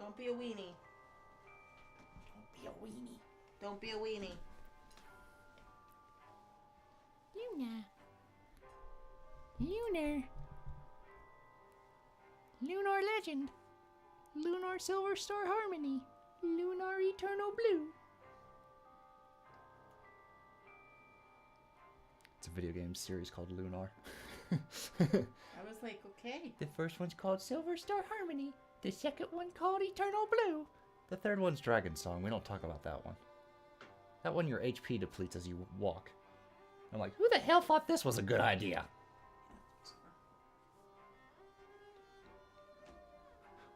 Don't be a weenie. Don't be a weenie. Don't be a weenie. Luna. Lunar. Lunar Legend. Lunar Silver Star Harmony. Lunar Eternal Blue. It's a video game series called Lunar. I was like, okay. The first one's called Silver Star Harmony. The second one called Eternal Blue. The third one's Dragon Song. We don't talk about that one. That one your HP depletes as you walk. I'm like, who the hell thought this was a good idea?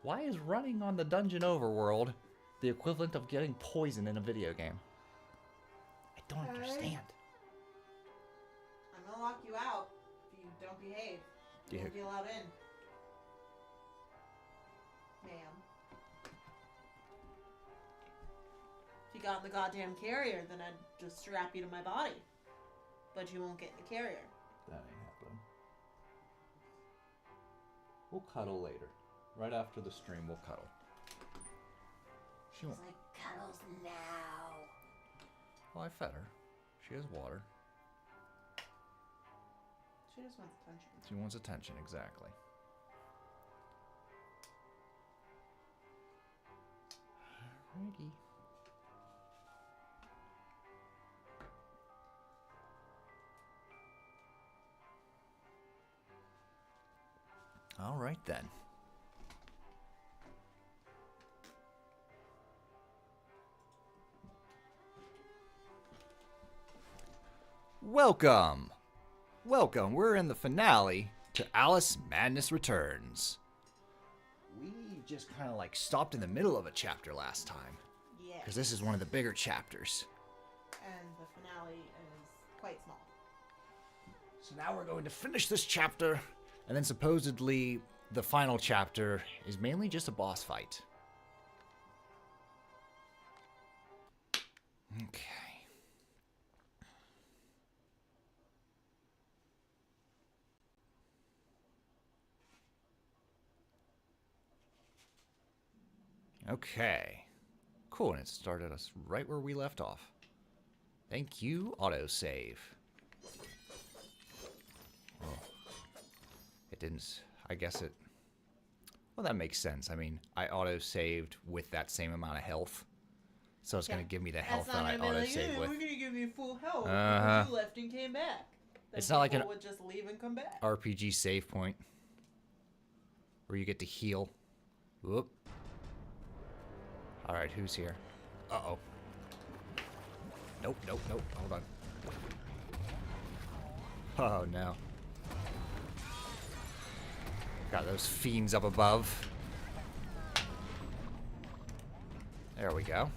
Why is running on the dungeon overworld the equivalent of getting poison in a video game? I don't understand. I'm gonna lock you out if you don't behave. You won't be allowed in. Ma'am. If you got in the goddamn carrier, then I'd just strap you to my body. But you won't get in the carrier. That ain't happening. We'll cuddle later. Right after the stream, we'll cuddle. She won't. It's like cuddles now. Well, I fed her. She has water. She just wants attention. She wants attention, exactly. Alrighty. All right then. Welcome! Welcome, we're in the finale to Alice Madness Returns. We just kind of like stopped in the middle of a chapter last time. Yeah. Because this is one of the bigger chapters. And the finale is quite small. So now we're going to finish this chapter, and then supposedly the final chapter is mainly just a boss fight. Okay. Okay. Cool, and it started us right where we left off. Thank you, autosave. Oh. It didn't... I guess it... Well, that makes sense. I mean, I auto-saved with that same amount of health. So it's going to give me the health that I auto-saved with. We're going to give you full health Uh-huh. because you left and came back. Then It's not like an would just leave and come back. RPG save point. Where you get to heal. Whoop. Alright, who's here? Uh-oh. Nope, nope, nope. Hold on. Oh, no. Got those fiends up above. There we go.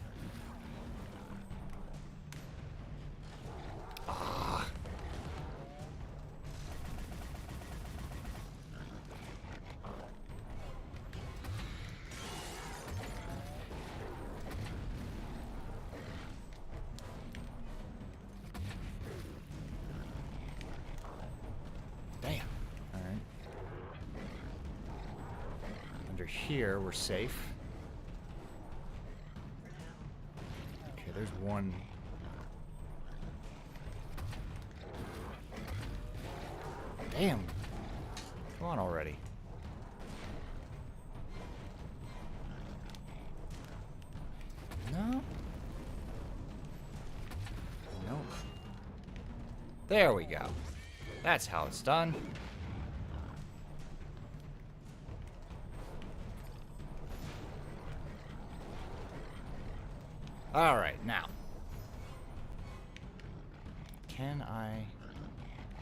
Ah. Damn. All right. Under here, we're safe. Okay, there's one. Damn. Come on already. No? No. There we go. That's how it's done. Alright, now. Can I...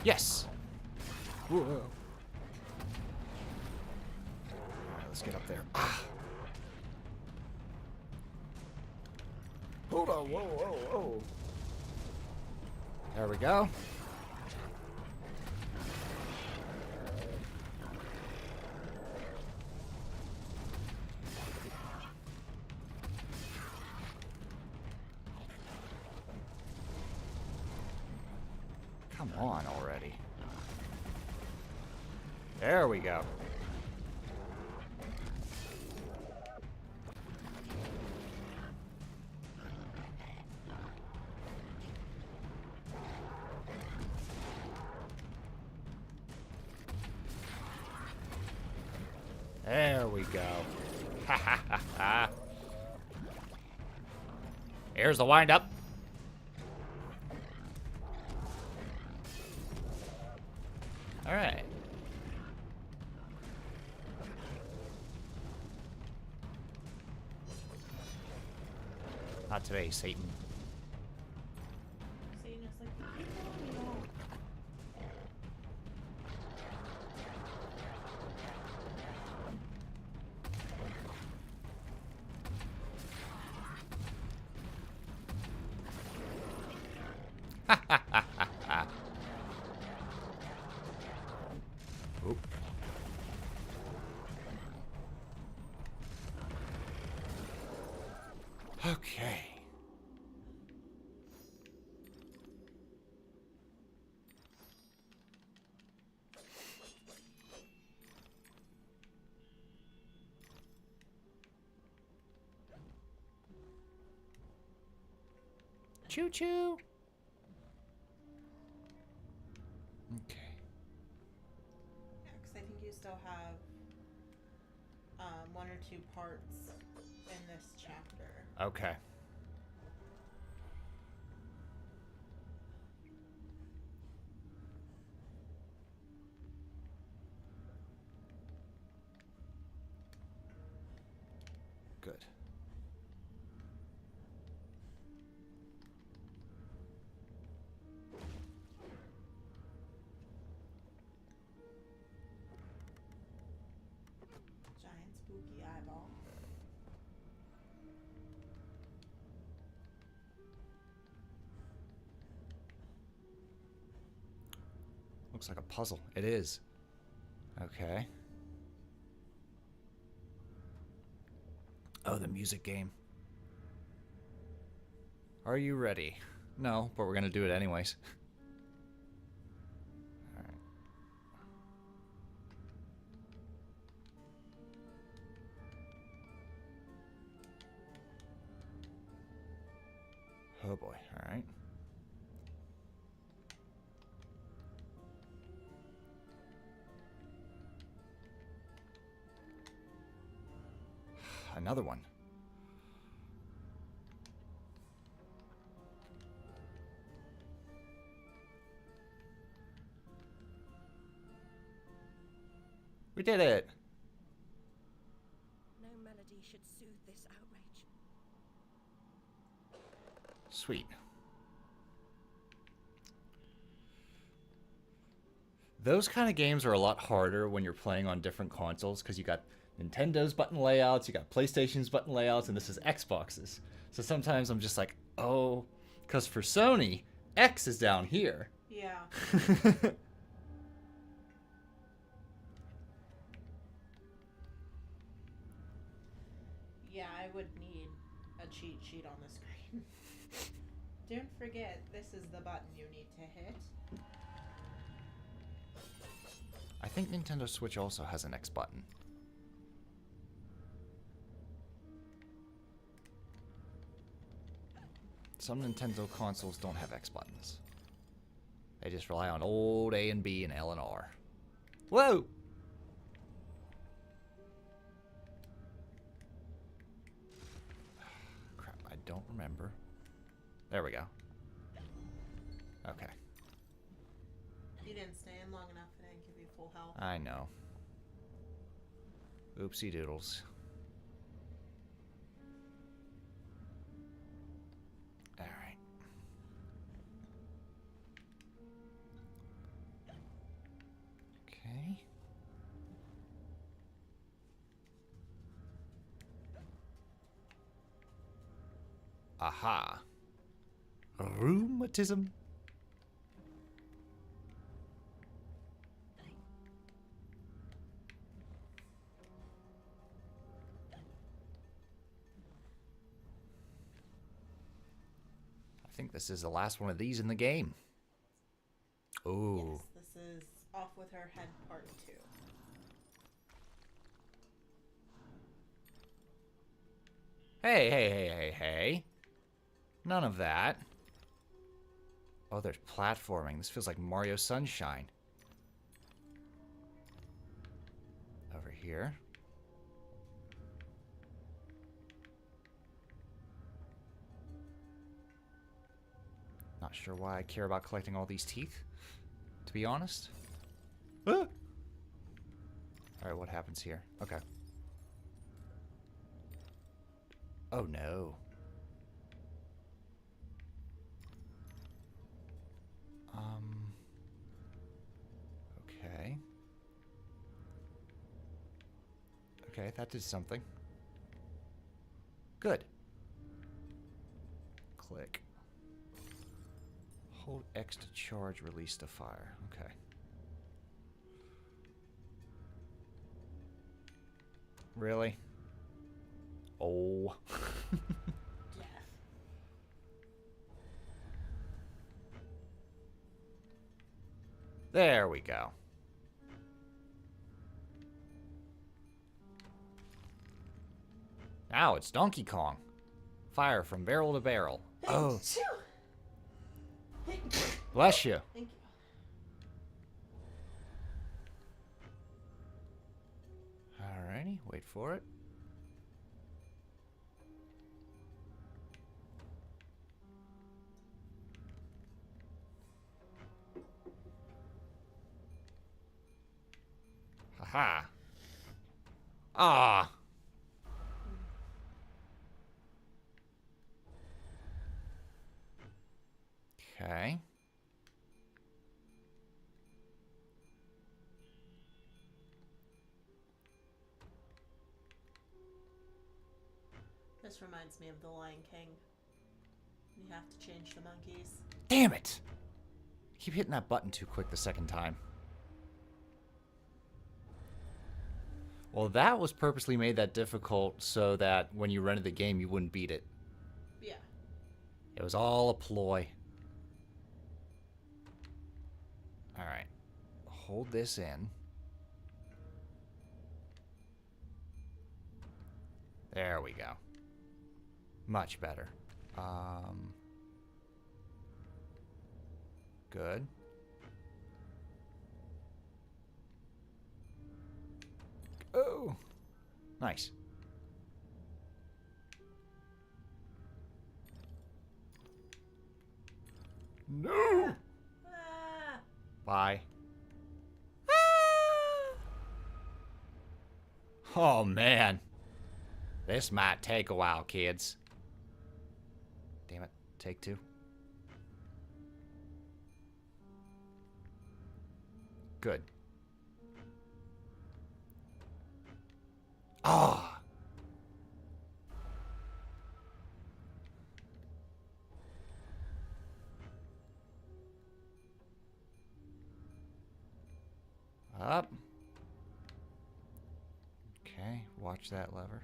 Yes! Whoa. Alright, let's get up there. Ah. Hold on, whoa, whoa, whoa. There we go. Come on already. There we go. There we go. Ha ha ha ha. Here's the wind up. All right. Not today, Satan. Satan is like, "Keep going, you Ha ha ha ha ha. Oop. Okay. Choo choo. Okay. Yeah, because I think you still have 1 or 2 parts in this chapter. Okay. Good. Giant spooky eyeball. Looks like a puzzle. It is. Okay. Oh, the music game. Are you ready? No, but we're gonna do it anyways. Alright. Oh boy, alright. Another one. We did it. No melody should soothe this outrage. Sweet. Those kind of games are a lot harder when you're playing on different consoles because you got Nintendo's button layouts, you got PlayStation's button layouts, and this is Xbox's. So sometimes I'm just like, oh, because for Sony, X is down here. Yeah. Yeah, I would need a cheat sheet on the screen. Don't forget, this is the button you need to hit. I think Nintendo Switch also has an X button. Some Nintendo consoles don't have X buttons. They just rely on old A and B and L and R. Whoa! Crap, I don't remember. There we go. Okay. You didn't stay in long enough, it didn't give you full health. I know. Oopsie doodles. Alright. Okay. Aha. Rheumatism. I think this is the last one of these in the game. Ooh. Yes, this is Off With Her Head Part 2. Hey, hey, hey, hey, hey. None of that. Oh, there's platforming. This feels like Mario Sunshine. Over here. sure why I care about collecting all these teeth, to be honest. Ah! Alright, what happens here? Okay. Oh no. Okay. Okay, that did something. Good. Click. Hold X to charge, release to fire. Okay. Really? Oh. Death. There we go. Now it's Donkey Kong. Fire from barrel to barrel. Oh. Bless you. Thank you. Alrighty, wait for it. Haha. Ah. Okay. This reminds me of The Lion King. You have to change the monkeys. Damn it! Keep hitting that button too quick the second time. Well, that was purposely made that difficult so that when you rented the game, you wouldn't beat it. Yeah. It was all a ploy. Alright. Hold this in. There we go. Much better. Good. Oh! Nice. No! Ah! Bye. Oh, man. This might take a while, kids. Damn it. Take two. Good. Ah! Up. Okay, watch that lever.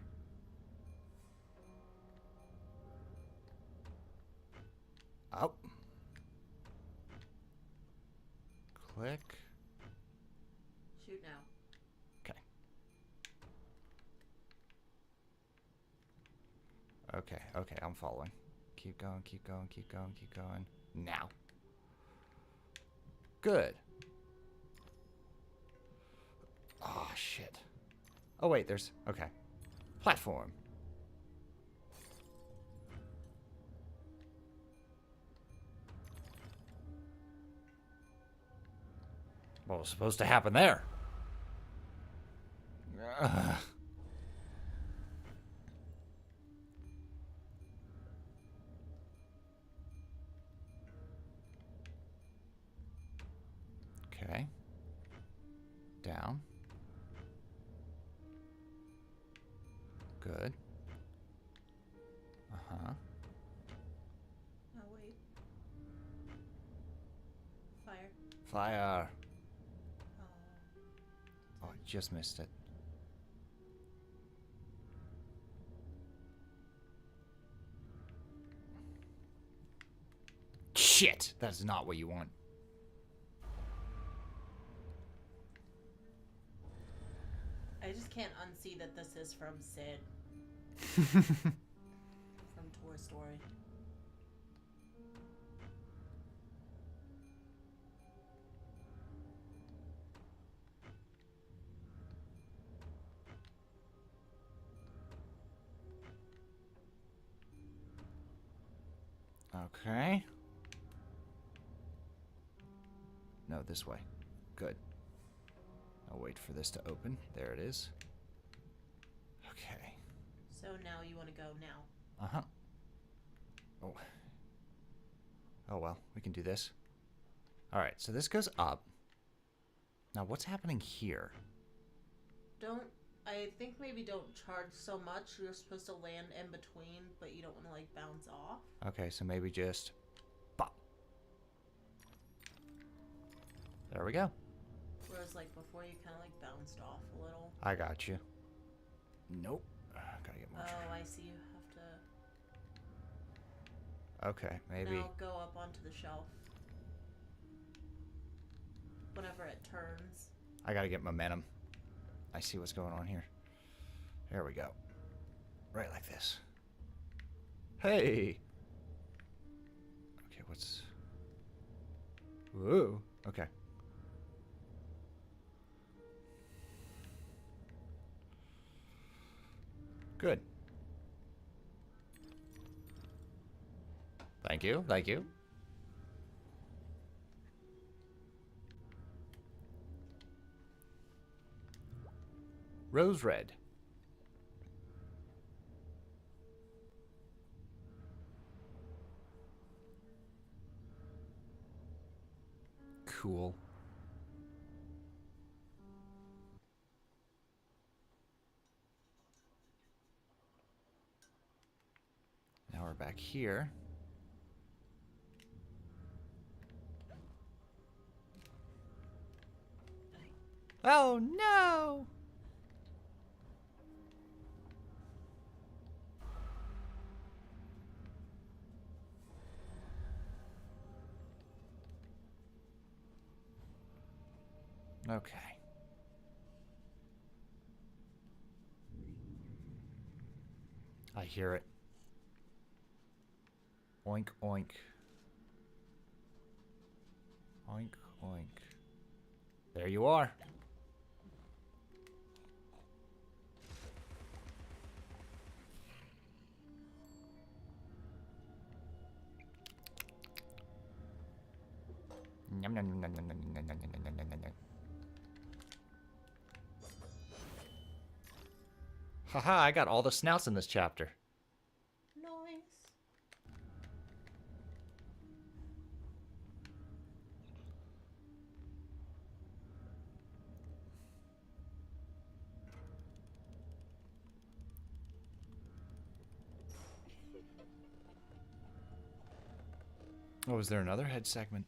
Up. Click. Shoot now. Okay. Okay, okay, I'm following. Keep going, keep going, keep going, keep going. Now. Good. Oh, shit. Oh, wait, there's... Okay. Platform. What was supposed to happen there? Ugh. Okay. Down. Good. Uh-huh. Oh, wait. Fire. Fire. Oh. Oh, I just missed it. Shit! That is not what you want. I just can't unsee that this is from Sid. From Toy Story. Okay. this way. Good. I'll wait for this to open. There it is. Okay. So now you want to go now. Uh-huh. Oh. Oh, well. We can do this. Alright, so this goes up. Now, what's happening here? I think maybe don't charge so much. You're supposed to land in between, but you don't want to, like, bounce off. Okay, so maybe just... Pop. There we go. Whereas, like, before you kind of, like, bounced off a little. I got you. Nope. Gotta get more. Oh, I see. You have to... Okay, maybe. Now go up onto the shelf. Whenever it turns. I gotta get momentum. I see what's going on here. There we go. Right like this. Hey! Okay, what's... Whoa. Okay. Good. Thank you, thank you. Rose red. Cool. Now we're back here. Oh no! Okay. I hear it. Oink, oink. Oink, oink. There you are. Yum, yum, yum, yum, yum, yum, yum, yum, yum, yum, yum, yum. Haha, I got all the snouts in this chapter. Nice. Oh, is there another head segment?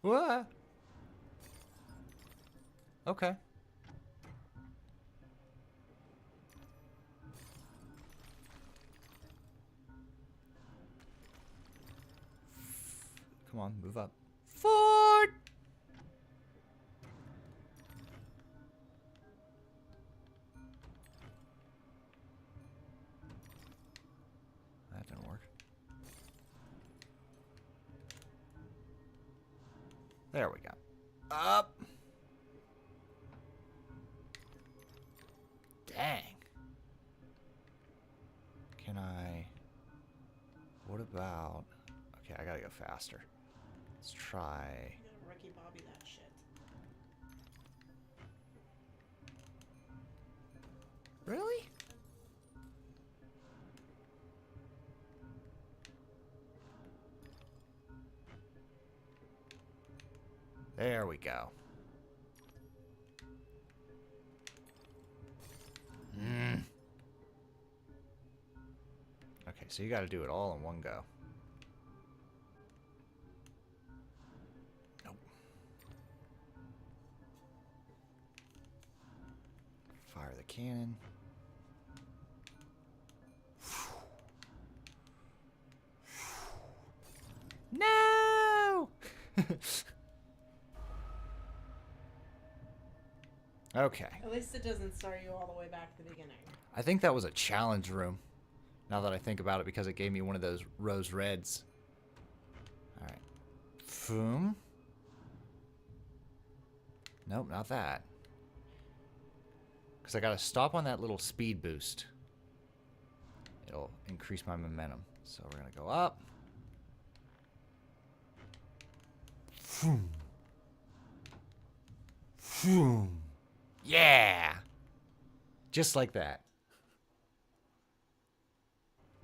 What? Okay. Come on, move up. Forward! That didn't work. There we go. Up! Dang. Can I... What about... Okay, I gotta go faster. Let's try... You gotta Ricky Bobby that shit. Really? There we go. Okay, so you gotta do it all in one go. Nope. Fire the cannon. No! Okay. At least it doesn't start you all the way back to the beginning. I think that was a challenge room. Now that I think about it, because it gave me one of those rose reds. Alright. Boom. Nope, not that. Because I gotta stop on that little speed boost. It'll increase my momentum. So we're gonna go up. Vroom. Vroom. Yeah! Just like that.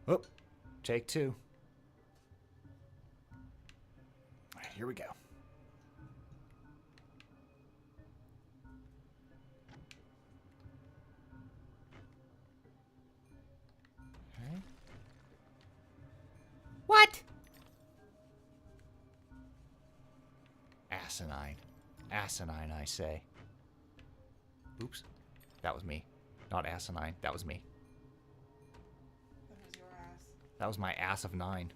Oh, take two. All right, here we go. Okay. What? Asinine. Asinine, I say. Oops. That was me. Not asinine. That was me. That was your ass. That was my ass of 9.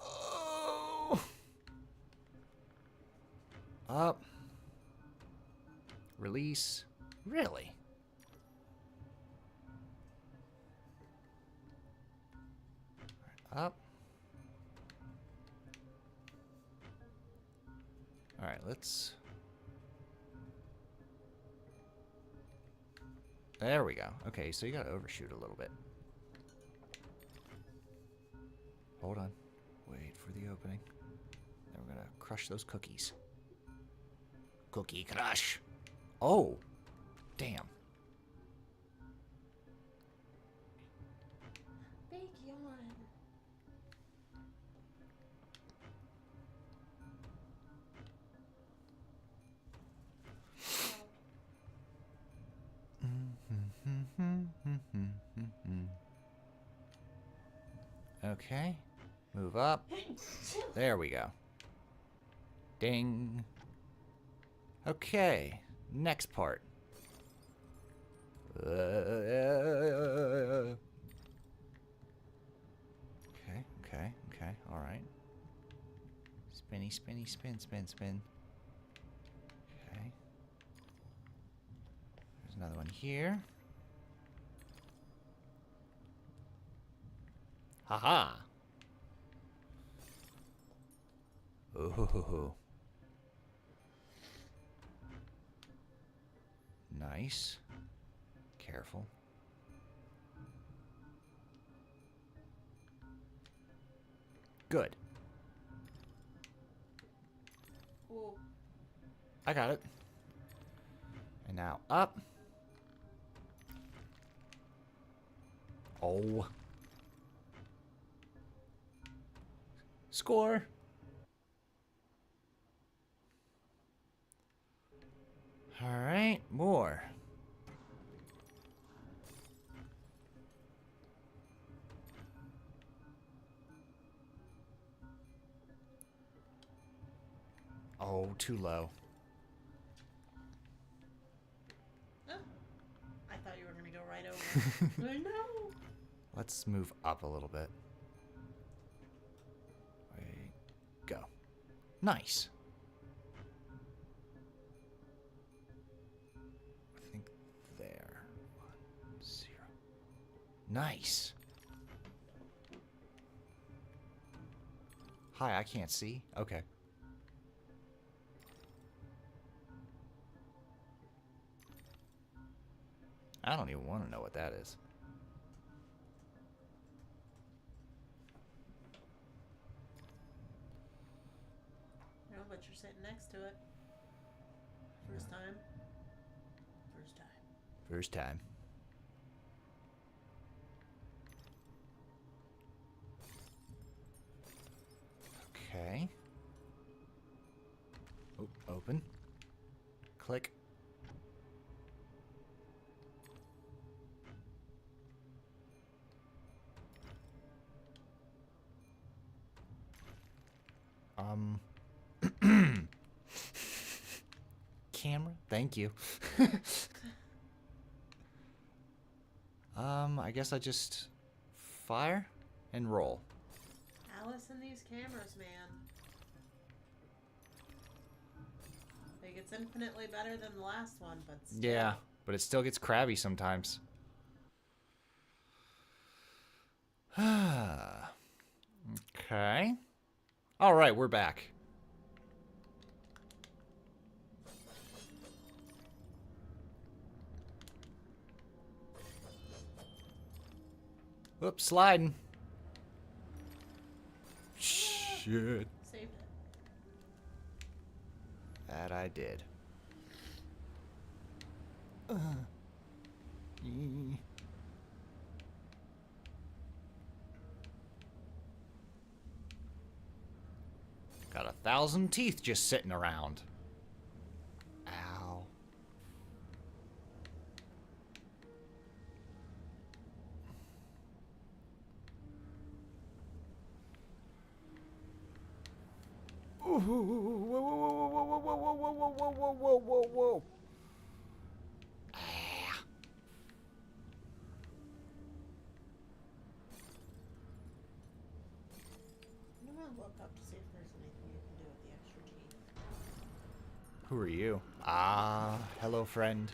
Oh. Up. Release. Really? Up. Alright, let's... There we go. Okay, so you gotta overshoot a little bit. Hold on. Wait for the opening. Then we're gonna crush those cookies. Cookie crush! Oh! Damn. Big yawn. Okay. Move up. There we go. Ding. Okay. Next part. Okay, okay. All right. Spinny, spinny, spin, spin, spin. Okay. There's another one here. Haha. Ooh. Nice. Careful. Good. Ooh. I got it. And now up. Oh. Score. All right, more. Oh, too low. Oh. I thought you were gonna go right over. I know. Let's move up a little bit. Wait. Go. Nice. I think there. 1, 0. Nice. Hi, I can't see. Okay. I don't even want to know what that is. No, but you're sitting next to it. First time. First time. First time. Okay. Oh, open. Click. Camera? Thank you. I guess I just fire and roll. Alice and these cameras, man. Like, it's infinitely better than the last one, but still. Yeah, but it still gets crabby sometimes. Okay. All right, we're back. Whoops, sliding. Shit. Saved it. That I did. Got 1,000 teeth just sitting around. Ow. Ooh, whoa, whoa, whoa, whoa, whoa, whoa, whoa, whoa, whoa, whoa, whoa, whoa. Ah. I'm gonna look up to see if there's anything you can do with the extra teeth. Who are you? Ah, hello, friend.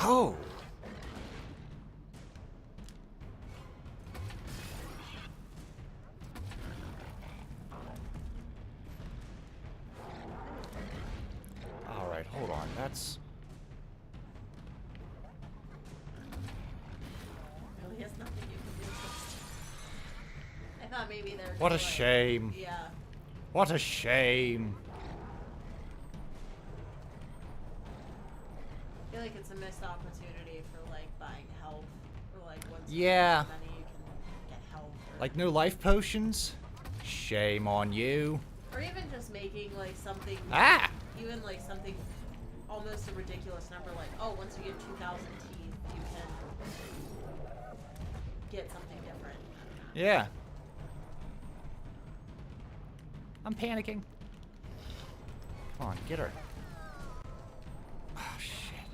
Oh! Alright, hold on. That's... Really has nothing you can do. I thought maybe there's. What a shame. Yeah. What a shame. I feel like it's a missed opportunity for like buying health or like once Yeah. you have money you can get health or, Like, no life potions? Shame on you. or even just making like something Ah! even like something almost a ridiculous number like, oh, once you get 2,000 teeth you can get something different. I don't know. Yeah. I'm panicking. Come on, get her. Oh, shit.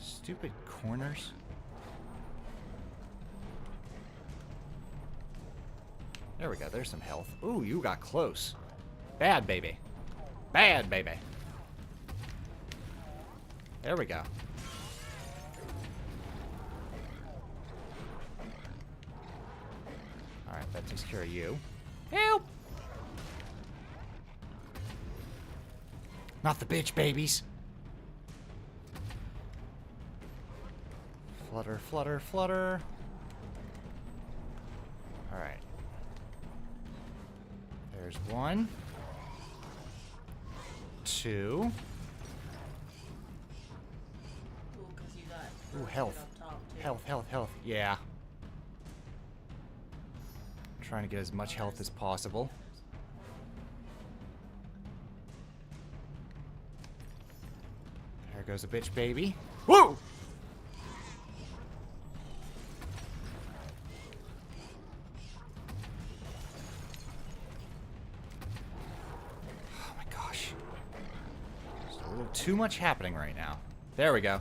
Stupid corners. There we go, there's some health. Ooh, you got close. Bad baby. Bad baby. There we go. Alright, that takes care of you. Help! Not the bitch babies. Flutter, flutter, flutter. Alright. There's one. Two. Ooh, 'cause you got Ooh, roasted health. up top, too. Health, health, health. Yeah. Trying to get as much health as possible. There goes a bitch baby. Whoa! Oh my gosh. There's a little too much happening right now. There we go.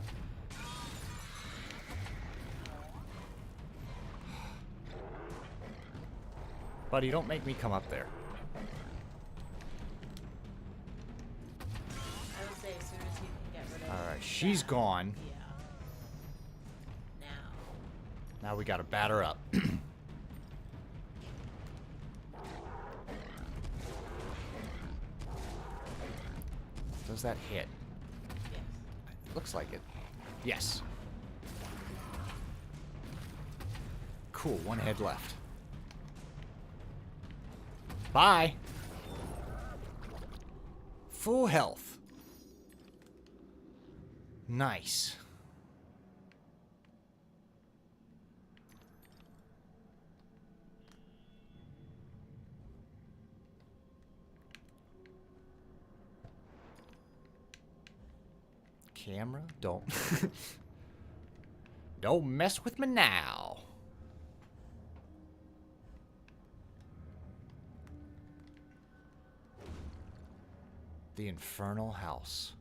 Buddy, don't make me come up there. I would say as soon as you can get rid of Alright, she's that, gone. Yeah. Now. Now we gotta batter up. Does that hit? Yes. Looks like it. Yes. Cool, one head left. Bye. Full health. Nice. Camera, don't. Don't mess with me now. The Infernal House.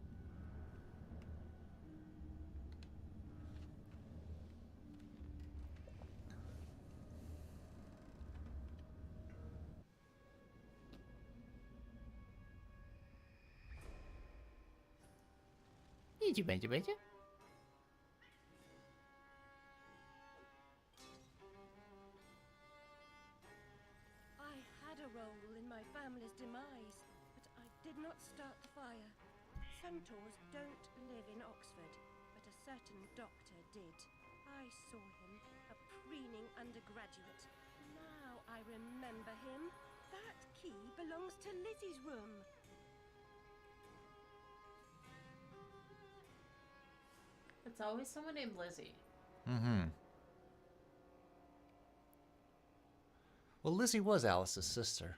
I had a role did not start the fire. Centaurs don't live in Oxford, but a certain doctor did. I saw him, a preening undergraduate. Now I remember him. That key belongs to Lizzie's room. It's always someone named Lizzie. Mm-hmm. Well, Lizzie was Alice's sister.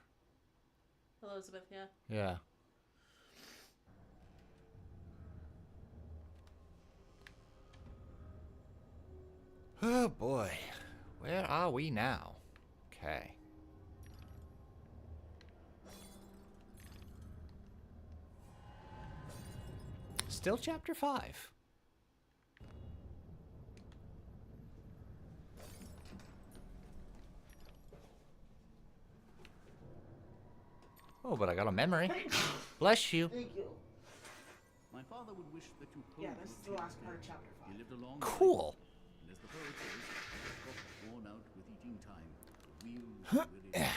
Elizabeth, yeah. Yeah. Oh boy. Where are we now? Okay. Still chapter 5. Oh, but I got a memory. Bless you. Thank you. My father would wish that you Yeah, this is the last part of chapter 5. He lived a long Cool. life, and as the poet says, the crop worn out with eating time, the wheels weary at last.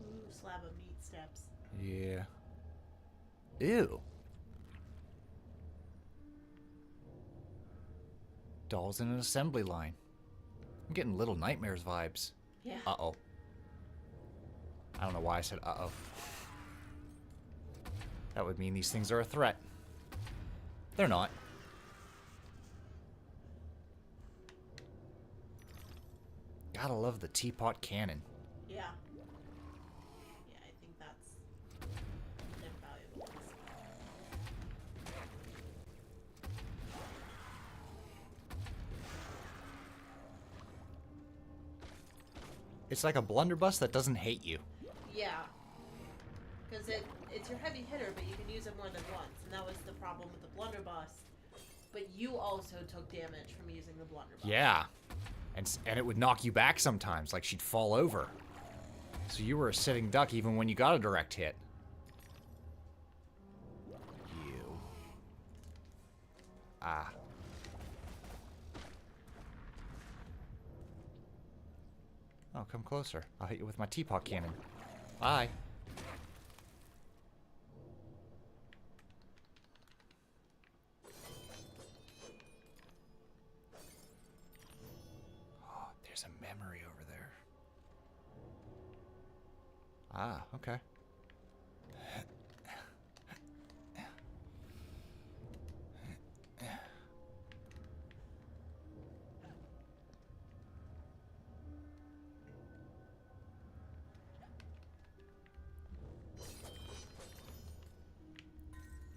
Ooh, slab of meat steps. Yeah. Ew. Dolls in an assembly line. I'm getting Little Nightmares vibes. Yeah. Uh-oh. I don't know why I said uh-oh. That would mean these things are a threat. They're not. Gotta love the teapot cannon. Yeah. Yeah, I think that's invaluable. It's like a blunderbuss that doesn't hate you. Yeah. Because it's your heavy hitter, but you can use it more than once. And that was the problem with the blunderbuss. But you also took damage from using the blunderbuss. Yeah. And it would knock you back sometimes, like she'd fall over. So you were a sitting duck even when you got a direct hit. You. Ah. Oh, come closer. I'll hit you with my teapot cannon. Bye. Oh, there's a memory over there. Ah, okay.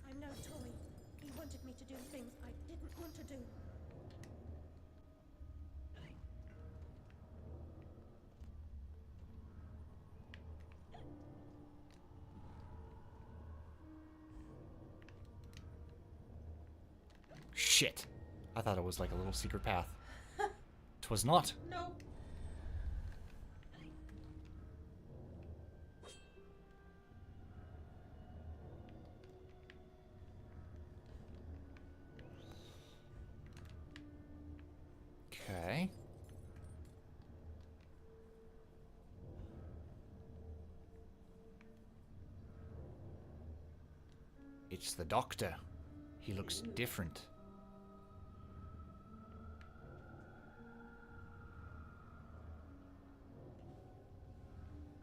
I'm no toy. He wanted me to do things I didn't want to do. Shit. I thought it was like a little secret path. 'Twas not. Nope. Okay. It's the doctor. He looks different.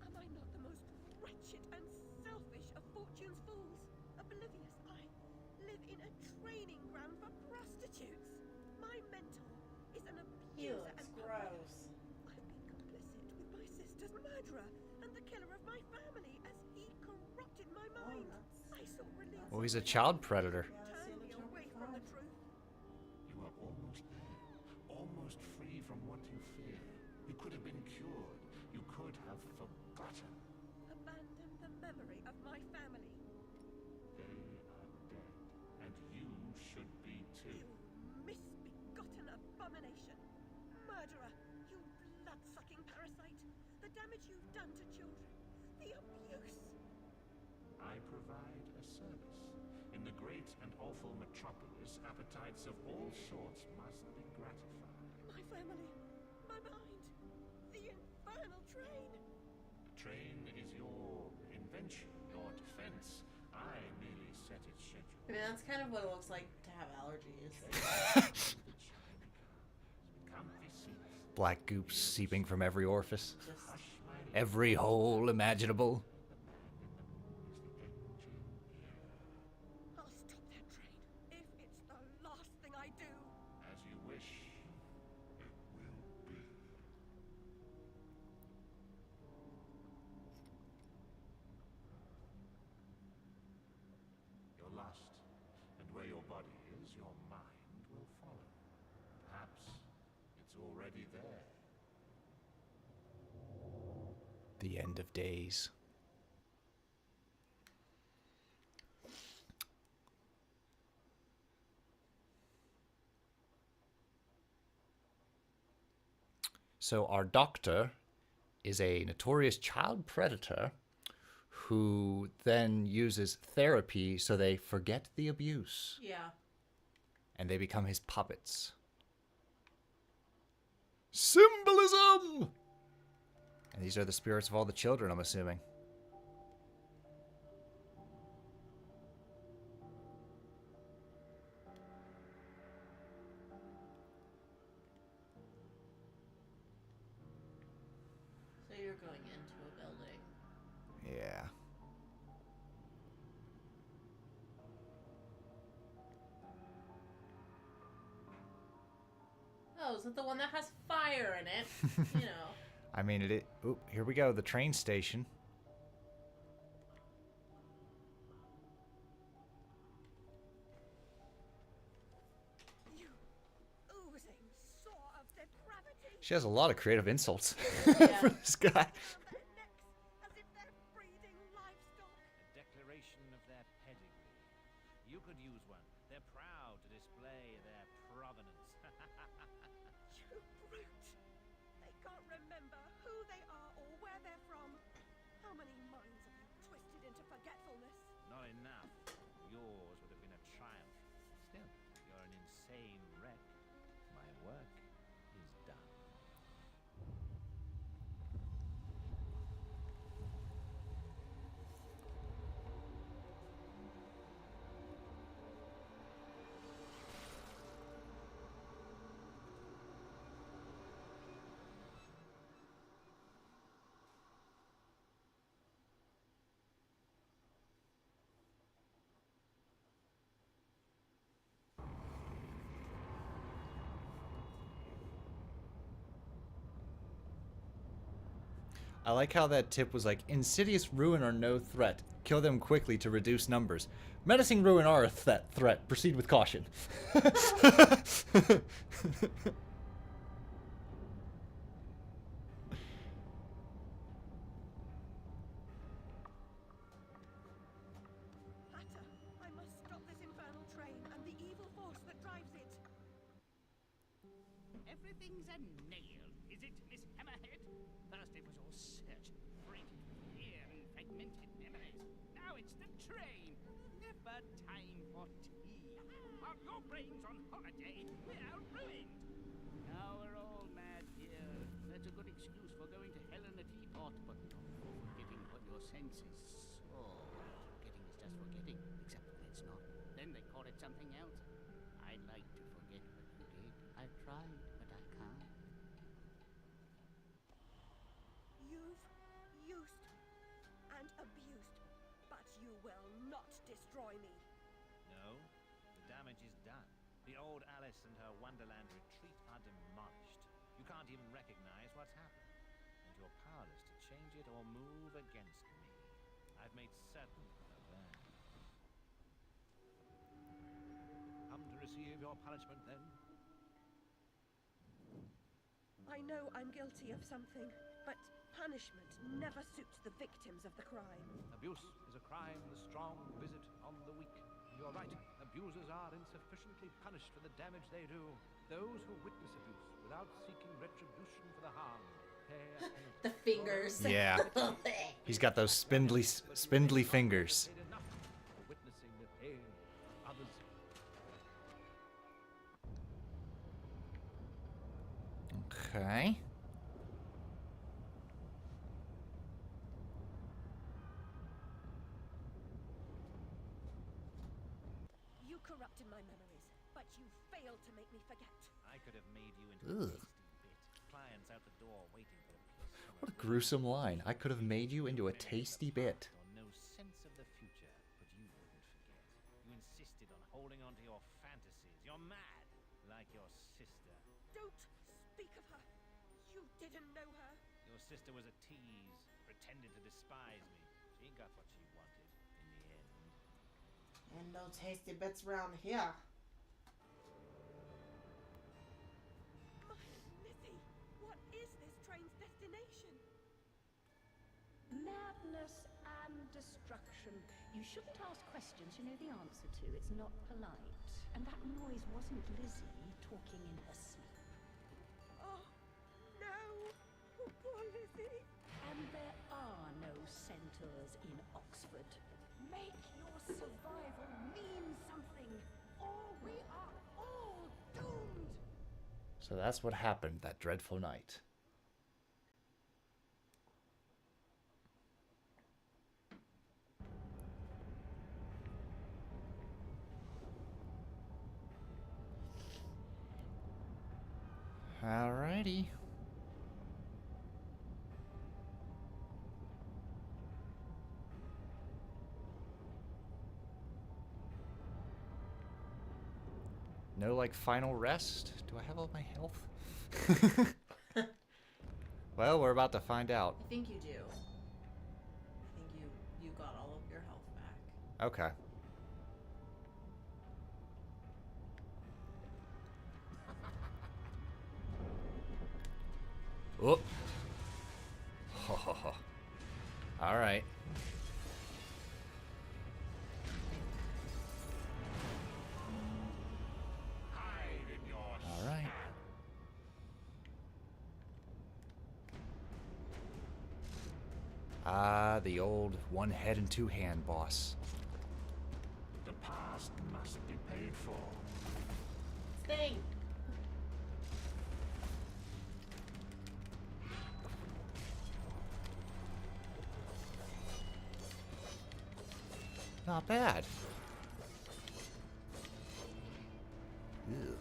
Am I not the most wretched and selfish of fortune's fools? Oblivious, I live in a training ground for prostitutes. My mentor is an He abuser looks and gross. I've been complicit with my sister's murderer and the killer of my family as he corrupted my mind. I saw relief. Oh, he's a child predator. Turn me away from the truth. You are almost free from what you fear. You could have been cured. You could have forgotten. Abandon the memory of my family. They are dead, and you should be too. You misbegotten abomination. abomination! Murderer! You blood-sucking parasite! The damage you've done to children! The abuse! I provide a service. In the great and awful metropolis, appetites of all sorts must be gratified. My family! My mind! The infernal train! The train is your invention, your defense. I merely set its schedule. I mean, that's kind of what it looks like to have allergies. Comfy seats. Black goop seeping from every orifice. Just Hush, my dear. Every hole imaginable. I'll stop that train if it's the last thing I do. As you wish, it will be. You're lost, and where your body is, your mind will follow. Perhaps it's already there. The end of days. So our doctor is a notorious child predator who then uses therapy so they forget the abuse yeah. and they become his puppets. Symbolism! And these are the spirits of all the children, I'm assuming. So you're going into a building. Yeah. Oh, is it the one that has fire in it? You know. I mean, oop, here we go, the train station. You oozing sore of depravity! She has a lot of creative insults Yeah. for this guy. Around their necks, as if they're breeding livestock! A declaration of their pedigree. You could use one. They're proud to display their provenance. You brute! They can't remember who they are or where they're from. How many minds have you twisted into forgetfulness? Not enough. Yours would have been a triumph. Still, you're an insane wreck. My work is done. I like how that tip was like, insidious ruin are no threat. Kill them quickly to reduce numbers. Menacing ruin are a threat. Proceed with caution. Hatter, I must stop this infernal train and the evil force that drives it. Everything's a nail, is it, Miss Hammerhead? First it was all search, freighted with fear and fragmented memories. Now it's the train. Never time for tea. Are your brains on holiday? We're ruined. Now we're all mad here. That's a good excuse for going to hell in a teapot, but not for forgetting what your senses saw. Forgetting is just forgetting, except when it's not. Then they call it something else. I'd like to forget what you did. I've tried, but I can't. You've used and abused, but you will not destroy me. No, the damage is done. The old Alice and her Wonderland retreat are demolished. You can't even recognize what's happened, and you're powerless to change it or move against me. I've made certain of that. Come to receive your punishment, then? I know I'm guilty of something, but punishment never suits the victims of the crime. Abuse is a crime the strong visit on the weak. You're right. Abusers are insufficiently punished for the damage they do. Those who witness abuse without seeking retribution for the harm pay a penalty. The fingers. Yeah. He's got those spindly fingers. Paid enough for witnessing the pain of others. Okay. You corrupted my memories, but you failed to make me forget. I could have made you into Ugh. a tasty bit. Clients out the door waiting for a piece from What a gruesome line. I could have made you into a tasty bit. Or no sense of the future, but you wouldn't forget. You insisted on holding on to your fantasies. You're mad, like your sister. Don't speak of her. You didn't know her. Your sister was a tease, pretended to despise me. She got what she wanted in the end. And no tasty bits around here. My Lizzie, what is this train's destination? Madness and destruction. You shouldn't ask questions you know the answer to. It's not polite. And that noise wasn't Lizzie talking in her sleep. Oh, no. Poor Lizzie. And there are no centaurs in Oxford. Make your survival mean something, or we are all doomed. So that's what happened that dreadful night. Alrighty. No, like, final rest? Do I have all my health? Well, we're about to find out. I think you do. I think you got all of your health back. Okay. Oh. Ho, ho, ho. All right. Hide in your All right. Ah, the old one head and two hand boss. The past must be paid for. Sting! Not bad. Ew.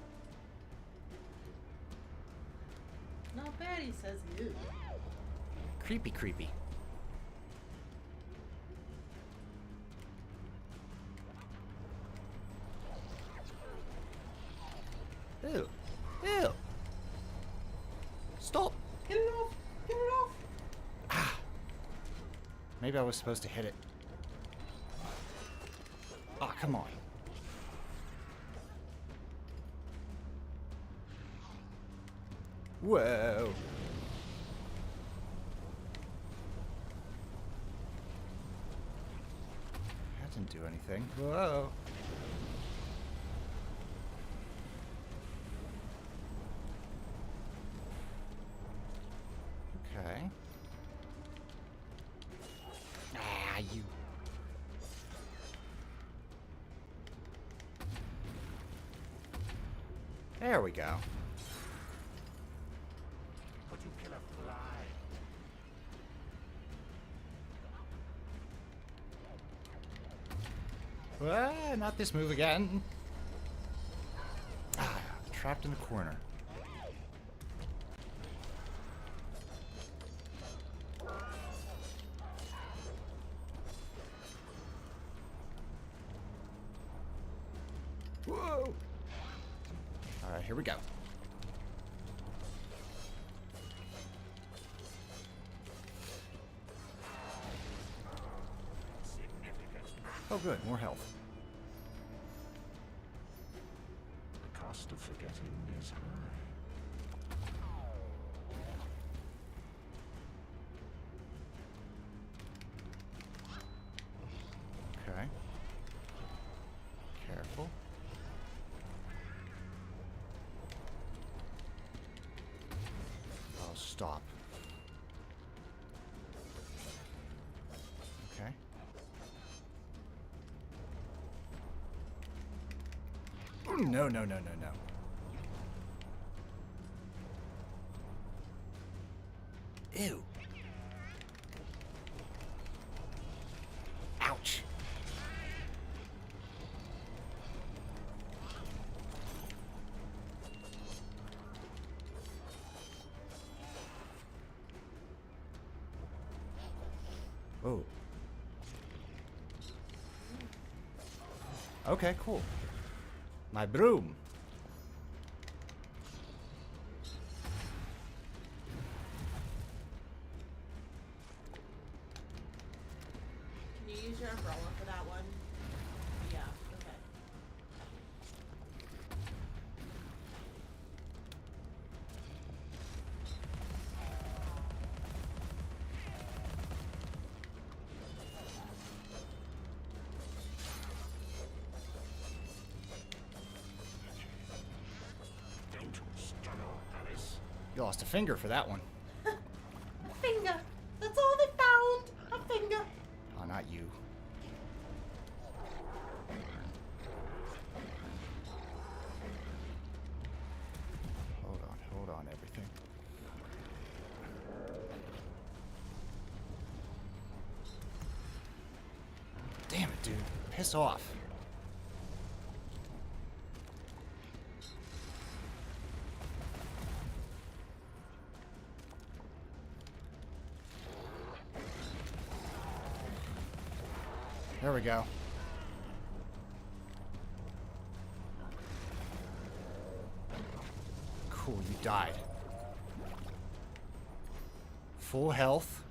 Not bad, he says. Ew. Creepy, creepy. Ew. Ew. Stop. Get it off! Get it off! Ah. Maybe I was supposed to hit it. Oh, come on. Whoa. That didn't do anything. Whoa. Okay. Ah, you. There we go. But you kill a fly. Ah, not this move again. Ah, trapped in the corner. Whoa! All right, here we go. Oh, good, more health. The cost of forgetting is high. Okay. Careful. stop. Okay. Oh, no, no, no, no, no. Ew. Ouch. Oh. Okay, cool. My broom. Can you use your umbrella for that one? Yeah, okay. Don't struggle, Alice. You lost a finger for that one. A finger! That's all they found! A finger! Oh, not you. Hold on, everything. Damn it, dude. Piss off. There we go. Cool, you died. Full health.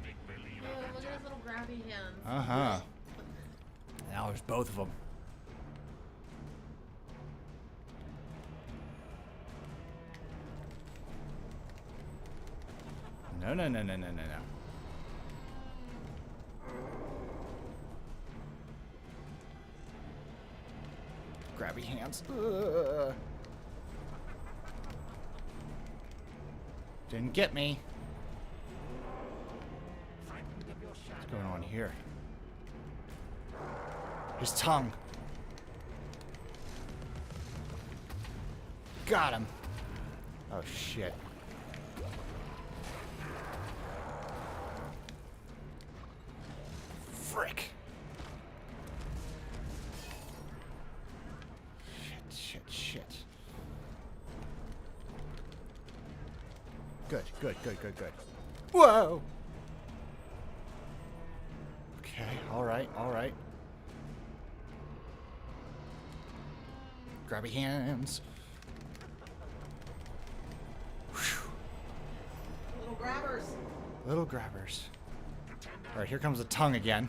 Look at his little grabby hands. Uh-huh. Now there's both of them. No, no, no, no, no, no, no. Grabby hands. Ugh. Didn't get me. What's going on here? His tongue. Got him. Oh, shit. Frick. Shit. Good. Whoa! Okay, alright. Grabby hands. Whew. Little grabbers. Alright, here comes the tongue again.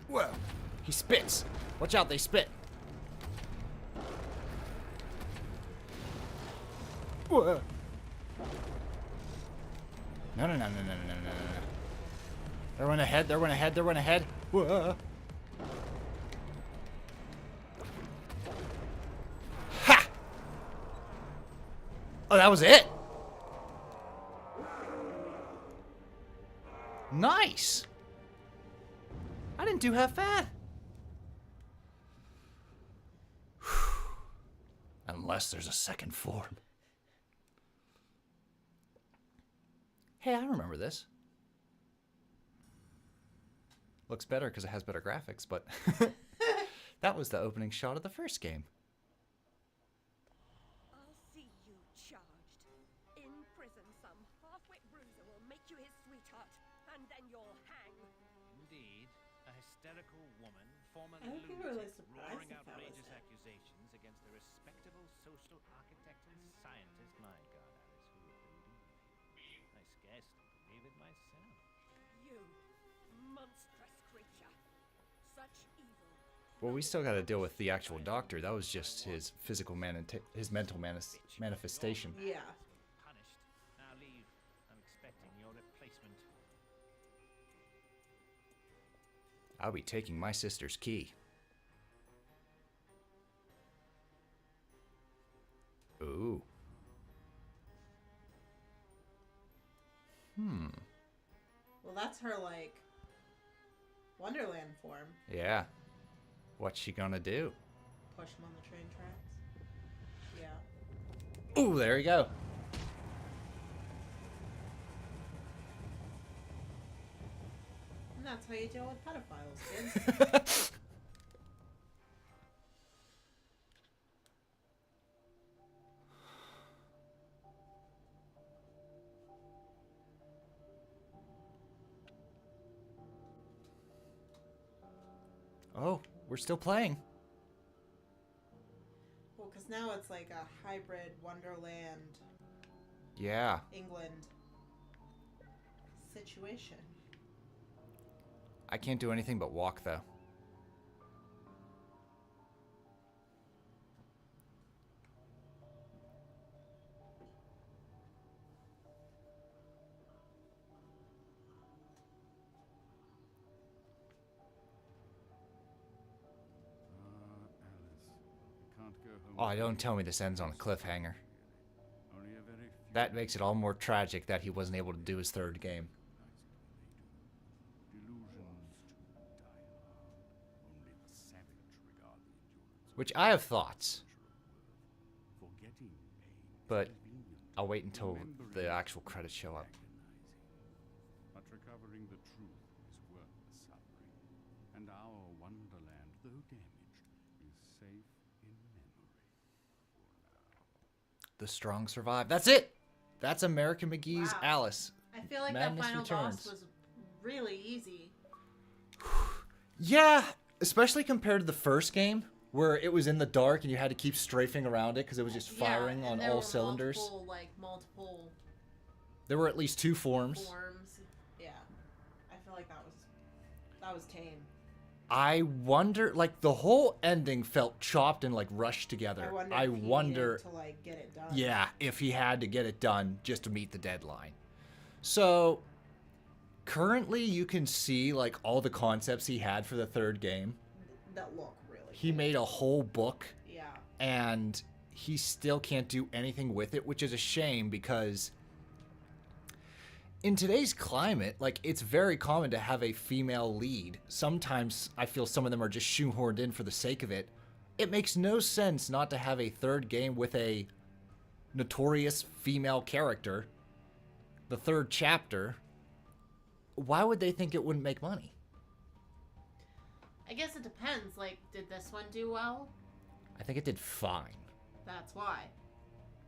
Whoa! He spits. Watch out, they spit. Whoa! No. They went ahead. Whoa! Ha! Oh, that was it? Nice! I didn't do half bad. Unless there's a second form. Hey, I remember this. Looks better because it has better graphics, but that was the opening shot of the first game. I'll see you charged. In prison, some half-wit bruiser will make you his sweetheart, and then you'll hang. Indeed, a hysterical woman, formerly I would be really lunatic, surprised roaring if that was outrageous it. accusations against a respectable social architect and scientist. My God, Alice, who would believe you? I scarcely believe it myself. You, monstrous creature. Such evil. Well, we still got to deal with the actual doctor. That was just his physical his mental manifestation. Yeah. Punished. Now leave. I'm expecting your replacement. I'll be taking my sister's key. Ooh. Well, that's her, like, Wonderland form. Yeah. What's she gonna do? Push him on the train tracks. Yeah. Ooh, there you go. And that's how you deal with pedophiles, kids. Oh, we're still playing. Well, because now it's like a hybrid Wonderland, Yeah. England situation. I can't do anything but walk, though. Oh, don't tell me this ends on a cliffhanger. Only a very few That makes it all more tragic that he wasn't able to do his third game. delusions to die hard. Only the savage regard the endurance Which I have thoughts, of forgetting pain is but convenient. I'll wait until Remembering the actual credits show up. agonizing. But recovering the truth is worth the suffering. And our wonderland, though damaged, is safe in memory for now. The strong survive. That's it! That's American McGee's Wow. Alice. I feel like Madness that final Returns. boss was really easy. Yeah, especially compared to the first game, where it was in the dark and you had to keep strafing around it because it was just firing yeah, on and there all were cylinders. Multiple There were at least 2 forms. forms. Yeah, I feel like that was tame. I wonder, like, the whole ending felt chopped and, like, rushed together. I wonder if he needed to, like, get it done. Yeah, if he had to get it done just to meet the deadline. So, currently you can see, like, all the concepts he had for the third game. That look really. He made a whole book, Yeah. and he still can't do anything with it, which is a shame because in today's climate, like, it's very common to have a female lead. Sometimes I feel some of them are just shoehorned in for the sake of it. It makes no sense not to have a third game with a notorious female character. The third chapter. Why would they think it wouldn't make money? I guess it depends. Like, did this one do well? I think it did fine. That's why.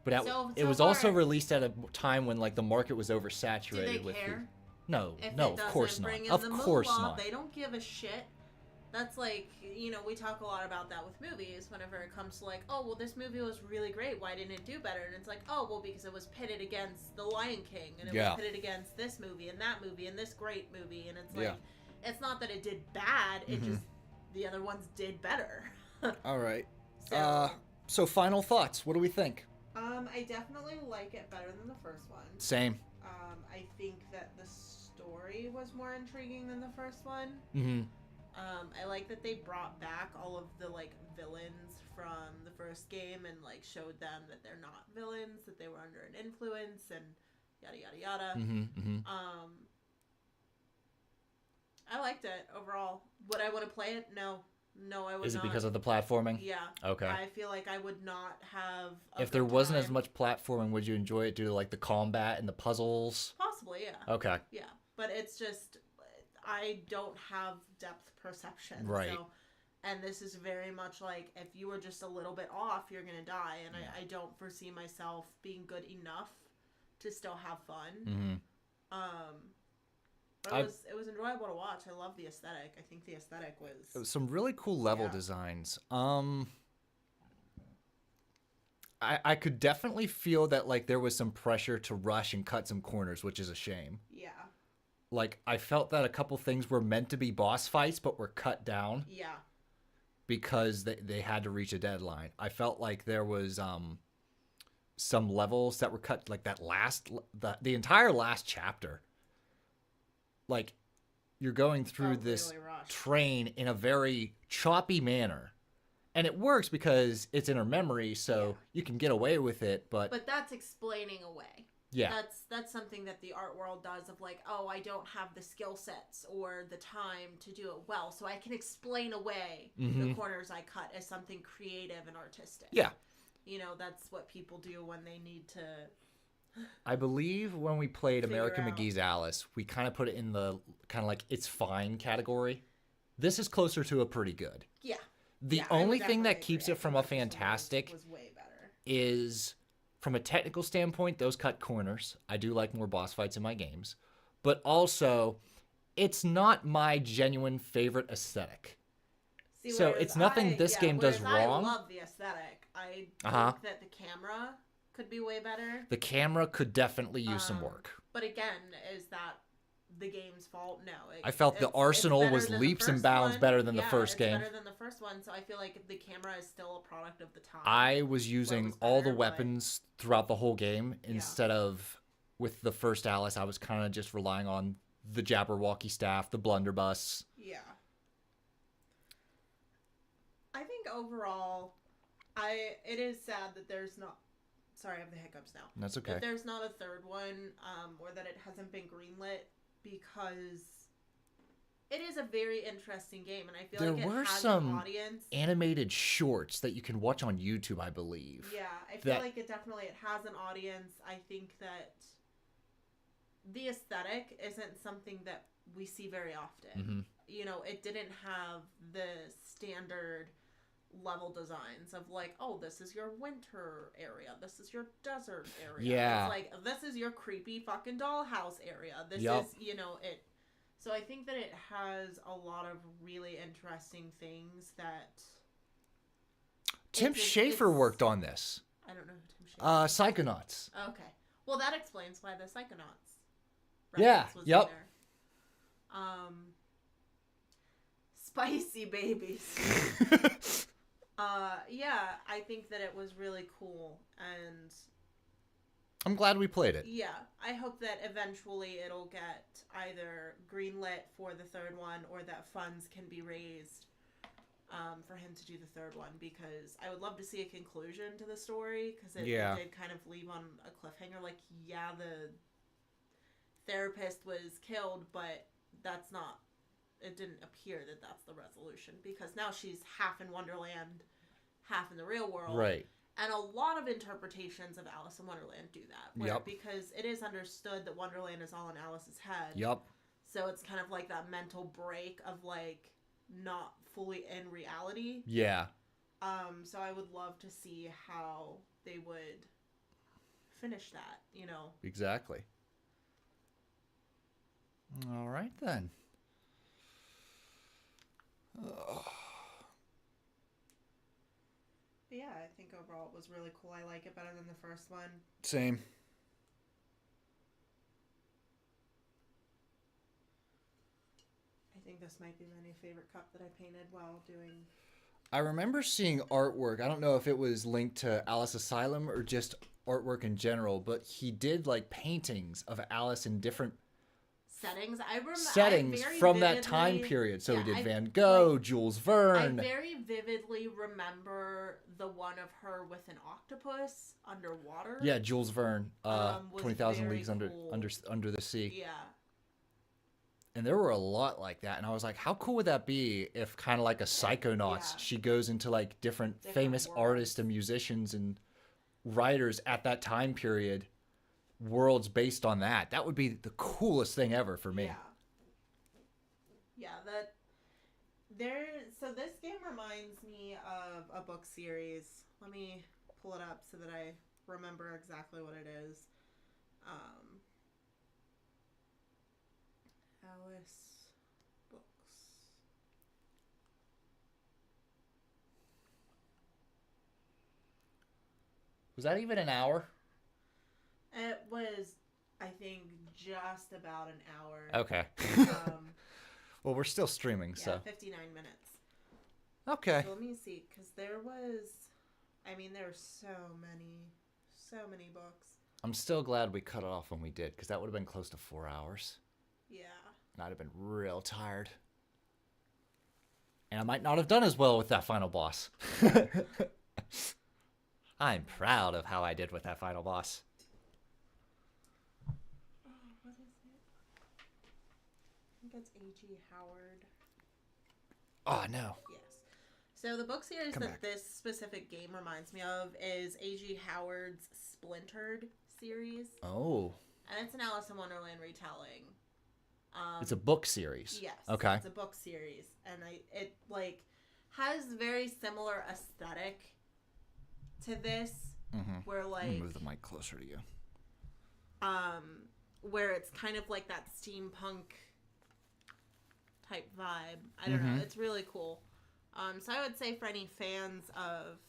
But it was also released at a time when, like, the market was oversaturated. Do they with care? No, If no, it of doesn't course not. bring in Of the course moolah, not. They don't give a shit. That's like, we talk a lot about that with movies whenever it comes to like, oh, well, this movie was really great. Why didn't it do better? And it's like, oh, well, because it was pitted against The Lion King, and it was pitted against this movie and that movie and this great movie. And it's like, it's not that it did bad. It just, the other ones did better. All right. So, So final thoughts. What do we think? I definitely like it better than the first one. Same. I think that the story was more intriguing than the first one. Mm-hmm. I like that they brought back all of the, like, villains from the first game and, like, showed them that they're not villains, that they were under an influence, and yada, yada, yada. Mm-hmm. I liked it overall. Would I want to play it? No. No, I would not. Is it because of the platforming? Yeah. Okay. I feel like I would not have a If there good wasn't time. as much platforming, would you enjoy it due to, like, the combat and the puzzles? Possibly, yeah. Okay. Yeah. But it's just, I don't have depth perception. Right. So, and this is very much like, if you were just a little bit off, you're going to die. And I don't foresee myself being good enough to still have fun. Mm-hmm. But it was enjoyable to watch. I love the aesthetic. I think the aesthetic was... Some really cool level designs. I could definitely feel that, like, there was some pressure to rush and cut some corners, which is a shame. Yeah. Like, I felt that a couple things were meant to be boss fights, but were cut down. Yeah. Because they had to reach a deadline. I felt like there was some levels that were cut, like that the entire last chapter. Like, you're going through this really rushed. train in a very choppy manner, And it works because it's in her memory, so Yeah. you can get away with it, but that's explaining away. yeah. That's something that the art world does of like, oh, I don't have the skill sets or the time to do it well, so I can explain away the corners I cut as something creative and artistic. Yeah. You know, that's what people do when they need to... I believe when we played Figure American out. McGee's Alice, we kind of put it in the kind of like it's fine category. This is closer to a pretty good. Yeah. The Yeah, I would only thing that definitely keeps agree. it from I a think this one fantastic was way better. is from a technical standpoint, those cut corners. I do like more boss fights in my games, but also it's not my genuine favorite aesthetic. See, So whereas it's nothing this game does whereas wrong. I love the aesthetic. I Uh-huh. think that the camera could be way better. The camera could definitely use some work. But again, is that the game's fault? No. I felt the arsenal better was than the leaps and first bounds one. better than the Yeah, first it's game. better than the first one, so I feel like the camera is still a product of the time. I was using was all better, the but- weapons throughout the whole game instead of with the first Alice. I was kind of just relying on the Jabberwocky staff, the blunderbuss. Yeah. I think overall, it is sad that there's not... Sorry, I have the hiccups now. That's okay. That there's not a third one, or that it hasn't been greenlit, because it is a very interesting game, and I feel There like it were has some an audience. animated shorts that you can watch on YouTube, I believe. Yeah, I feel that- like it has an audience. I think that the aesthetic isn't something that we see very often. Mhm. You know, it didn't have the standard level designs of like, oh, this is your winter area, this is your desert area. Yeah. It's like, this is your creepy fucking dollhouse area. This Yup. is, you know, it. So I think that it has a lot of really interesting things that... Tim Schafer worked on this. I don't know who Tim Schafer is. Psychonauts. Okay. Well, that explains why the Psychonauts Yeah, reference was yep. in there. Spicy babies. Yeah, I think that it was really cool, and I'm glad we played it. yeah, I hope that eventually it'll get either greenlit for the third one or that funds can be raised for him to do the third one, because I would love to see a conclusion to the story, because it did kind of leave on a cliffhanger. Like, yeah, the therapist was killed, but that's not... It didn't appear that that's the resolution, because now she's half in Wonderland, half in the real world. Right. And a lot of interpretations of Alice in Wonderland do that. Yep. Because it is understood that Wonderland is all in Alice's head. Yup. So it's kind of like that mental break of, like, not fully in reality. Yeah. So I would love to see how they would finish that, you know. Exactly. All right, then. But yeah, I think overall it was really cool. I like it better than the first one. Same. I think this might be my new favorite cup that I painted while doing... I remember seeing artwork. I don't know if it was linked to Alice Asylum or just artwork in general, but he did like paintings of Alice in different settings. I remember settings from that time period. So he did Van Gogh, Jules Verne. I very vividly remember the one of her with an octopus underwater. Yeah, Jules Verne. 20,000 very Leagues cool. under the Sea. Yeah. And there were a lot like that. And I was like, how cool would that be if kind of like a Psychonauts, she goes into like different famous artists and musicians and writers at that time period, worlds based on that. That would be the coolest thing ever for me. Yeah, so this game reminds me of a book series. Let me pull it up so that I remember exactly what it is. Alice books. Was that even an hour? It was, I think, just about an hour. Okay. Well, we're still streaming, yeah, so. 59 minutes. Okay. So let me see, because there was, I mean, there were so many books. I'm still glad we cut it off when we did, because that would have been close to 4 hours. Yeah. And I'd have been real tired. And I might not have done as well with that final boss. I'm proud of how I did with that final boss. Oh, what is it? I think it's A.G. Howard. Oh, no. Yes. So the book series this specific game reminds me of is A.G. Howard's Splintered series. Oh. And it's an Alice in Wonderland retelling. It's a book series. Yes. Okay. It's a book series. And it has very similar aesthetic to this. Mm-hmm. Where Move the mic closer to you. Where it's kind of like that steampunk type vibe. I don't know. It's really cool. So I would say for any fans of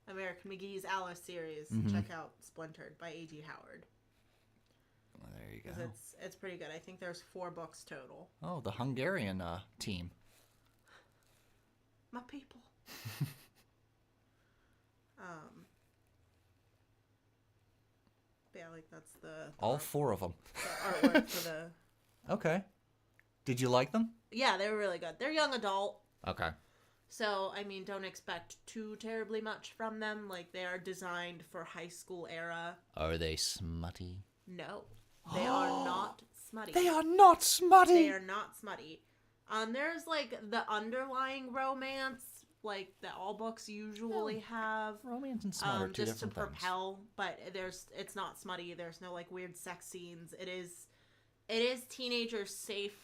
American McGee's Alice series, check out Splintered by A.G. Howard. Well, there you go. It's pretty good. I think there's 4 books total. Oh, the Hungarian team. My people. Yeah, that's the all 4 of them. The artwork for the. Okay. Did you like them? Yeah, they were really good. They're young adult. Okay. So, I mean, don't expect too terribly much from them. They are designed for high school era. Are they smutty? No. They are not smutty. They are not smutty! They are not smutty. There's, the underlying romance, that all books usually have. Romance and smut are two just to different propel, but it's not smutty. There's no, weird sex scenes. It is teenager safe,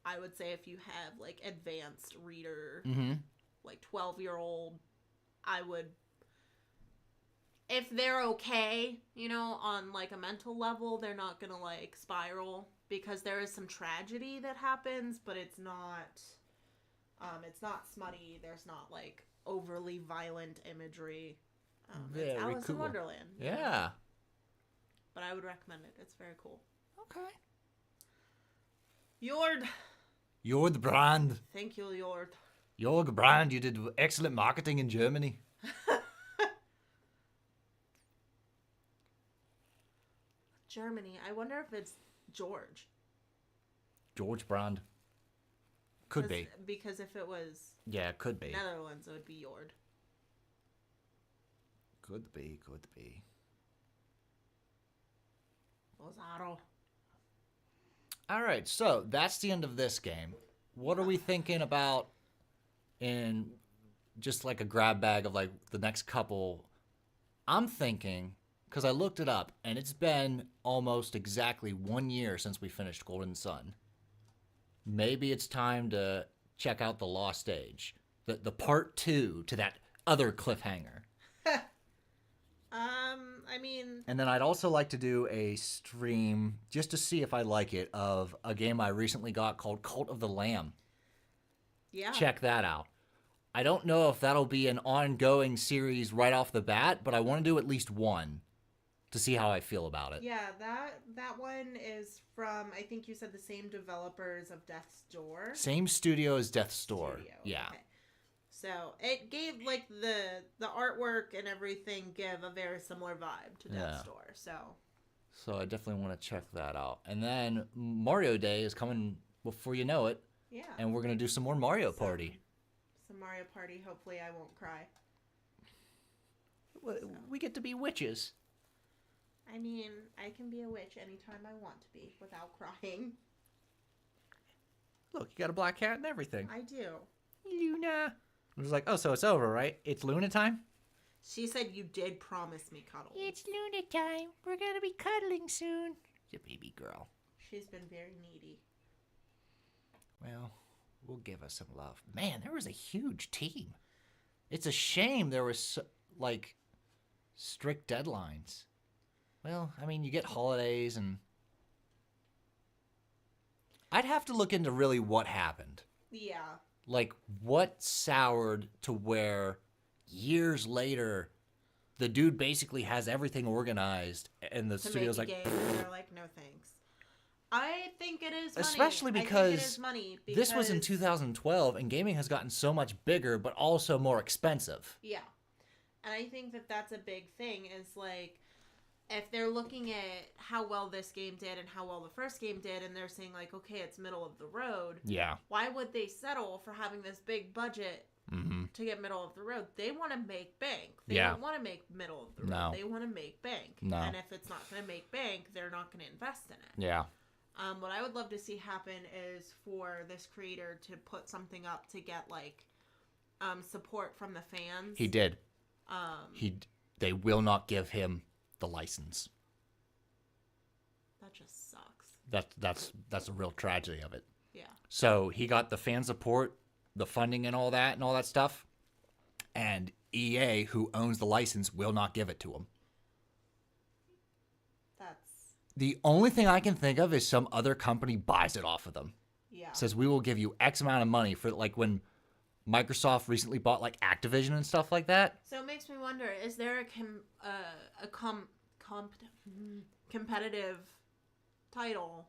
I would say if you have, advanced reader, 12-year-old, I would, if they're okay, on, a mental level, they're not gonna, spiral, because there is some tragedy that happens, but it's not smutty, there's not, overly violent imagery. It's Alice in Wonderland. Yeah. But I would recommend it. It's very cool. Okay. Jord. Jord Brand. Thank you, Jord. Jörg Brand, you did excellent marketing in Germany. Germany. I wonder if it's George. George Brand. Could be. Because if it was... Yeah, it could be. Netherlands, it would be Jord. Could be, could be. Lozaro. All right, so that's the end of this game. What are we thinking about in just a grab bag of the next couple? I'm thinking, because I looked it up, and it's been almost exactly 1 year since we finished Golden Sun. Maybe it's time to check out The Lost Age, the part 2 to that other cliffhanger. I mean... And then I'd also like to do a stream, just to see if I like it, of a game I recently got called Cult of the Lamb. Yeah. Check that out. I don't know if that'll be an ongoing series right off the bat, but I want to do at least one to see how I feel about it. Yeah, that one is from, I think you said the same developers of Death's Door. Same studio as Death's Door. Yeah. Okay. So it gave the artwork and everything give a very similar vibe to Death's Door. So I definitely want to check that out. And then Mario Day is coming before you know it. Yeah. And we're gonna do some more Mario Party. Some Mario Party. Hopefully, I won't cry. We get to be witches. I mean, I can be a witch anytime I want to be without crying. Look, you got a black cat and everything. I do. Luna. I was like, oh, so it's over, right? It's Luna time? She said you did promise me cuddles. It's Luna time. We're going to be cuddling soon. You baby girl. She's been very needy. Well, we'll give her some love. Man, there was a huge team. It's a shame there was, strict deadlines. Well, I mean, you get holidays and... I'd have to look into really what happened. Yeah. What soured to where years later, the dude basically has everything organized, and the studio's like, game, and they're like, no thanks. I think it is money. Especially because, I think it is money this was in 2012, and gaming has gotten so much bigger, but also more expensive. Yeah. And I think that's a big thing, is if they're looking at how well this game did and how well the first game did, and they're saying, like, okay, it's middle of the road. Yeah. Why would they settle for having this big budget to get middle of the road? They want to make bank. They don't want to make middle of the road. No. They want to make bank. No. And if it's not going to make bank, they're not going to invest in it. Yeah. What I would love to see happen is for this creator to put something up to get, like, support from the fans. He did. They will not give him the license. That just sucks. That's a real tragedy of it. Yeah. So he got the fan support, the funding and all that stuff, and EA, who owns the license, will not give it to him. That's... The only thing I can think of is some other company buys it off of them. Yeah. Says, we will give you X amount of money for, like, when Microsoft recently bought, like, Activision and stuff like that. So it makes me wonder, is there a competitive title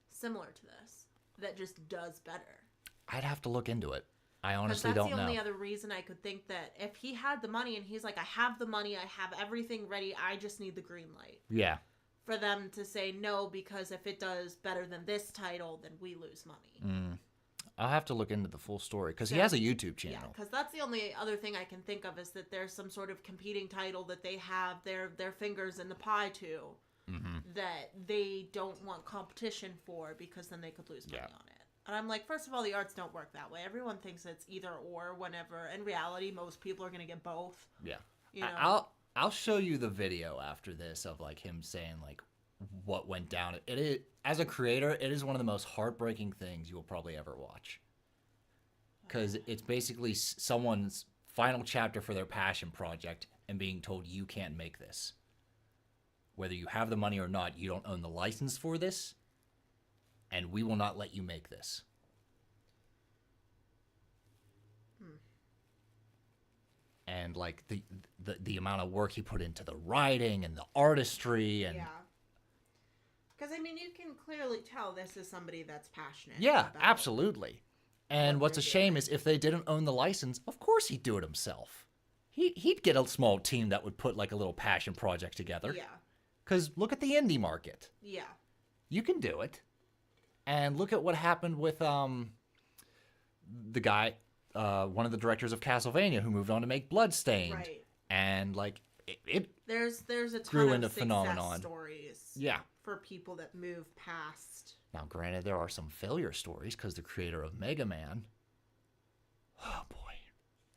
similar to this that just does better? I'd have to look into it. I honestly don't know. That's the only other reason I could think that if he had the money and he's like, I have the money, I have everything ready, I just need the green light. Yeah. For them to say no, because if it does better than this title, then we lose money. I'll have to look into the full story, because he has a YouTube channel. Yeah, because that's the only other thing I can think of, is that there's some sort of competing title that they have their fingers in the pie to, that they don't want competition for, because then they could lose money on it. And I'm like, first of all, the arts don't work that way. Everyone thinks it's either or whenever. In reality, most people are going to get both. Yeah. You know? I'll show you the video after this of, like, him saying, like, what went down. It is, as a creator, it is one of the most heartbreaking things you will probably ever watch. Because it's basically someone's final chapter for their passion project and being told, you can't make this. Whether you have the money or not, you don't own the license for this, and we will not let you make this. And, like, the amount of work he put into the writing and the artistry and... Yeah. Because, I mean, you can clearly tell this is somebody that's passionate. Yeah, absolutely. And what's a shame is if they didn't own the license, of course he'd do it himself. He'd get a small team that would put, like, a little passion project together. Yeah. Because look at the indie market. Yeah. You can do it. And look at what happened with the guy, one of the directors of Castlevania, who moved on to make Bloodstained. Right. And, like, it there's a ton grew of into success phenomenon. Stories. Yeah. For people that move past. Now, granted, there are some failure stories, because the creator of Mega Man... Oh, boy.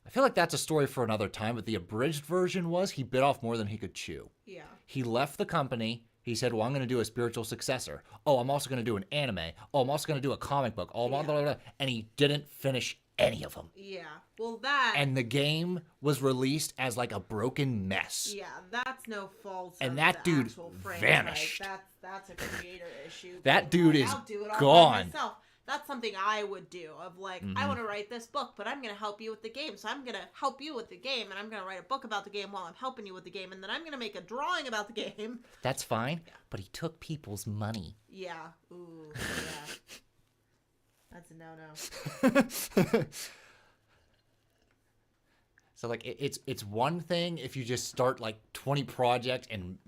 I feel like that's a story for another time, but the abridged version was he bit off more than he could chew. Yeah. He left the company. He said, well, I'm going to do a spiritual successor. Oh, I'm also going to do an anime. Oh, I'm also going to do a comic book. Oh, blah, blah, blah. And he didn't finish any of them. Yeah. Well, that... And the game was released as, like, a broken mess. Yeah, that's no fault And of that the dude actual franchise. vanished. That's a creator issue. That dude is I'll do it all gone. by myself. That's something I would do, of like, I want to write this book, but I'm going to help you with the game. So I'm going to help you with the game, and I'm going to write a book about the game while I'm helping you with the game, and then I'm going to make a drawing about the game. That's fine, but he took people's money. Yeah. Ooh, yeah. That's a no-no. So, like, it's one thing if you just start, like, 20 projects and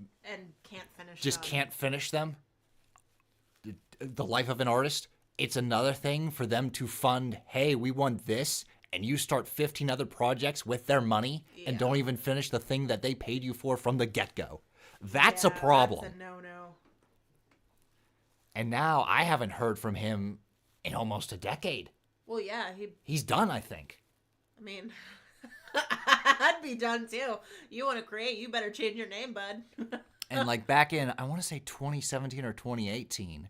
can't finish just them. can't finish them. The life of an artist. It's another thing for them to fund, hey, we want this, and you start 15 other projects with their money and don't even finish the thing that they paid you for from the get-go. That's a problem. That's a no-no. And now I haven't heard from him in almost a decade. Well, yeah, He's done, I think. I mean, I'd be done too. You want to create, you better change your name, bud. And, like, back in, I want to say 2017 or 2018,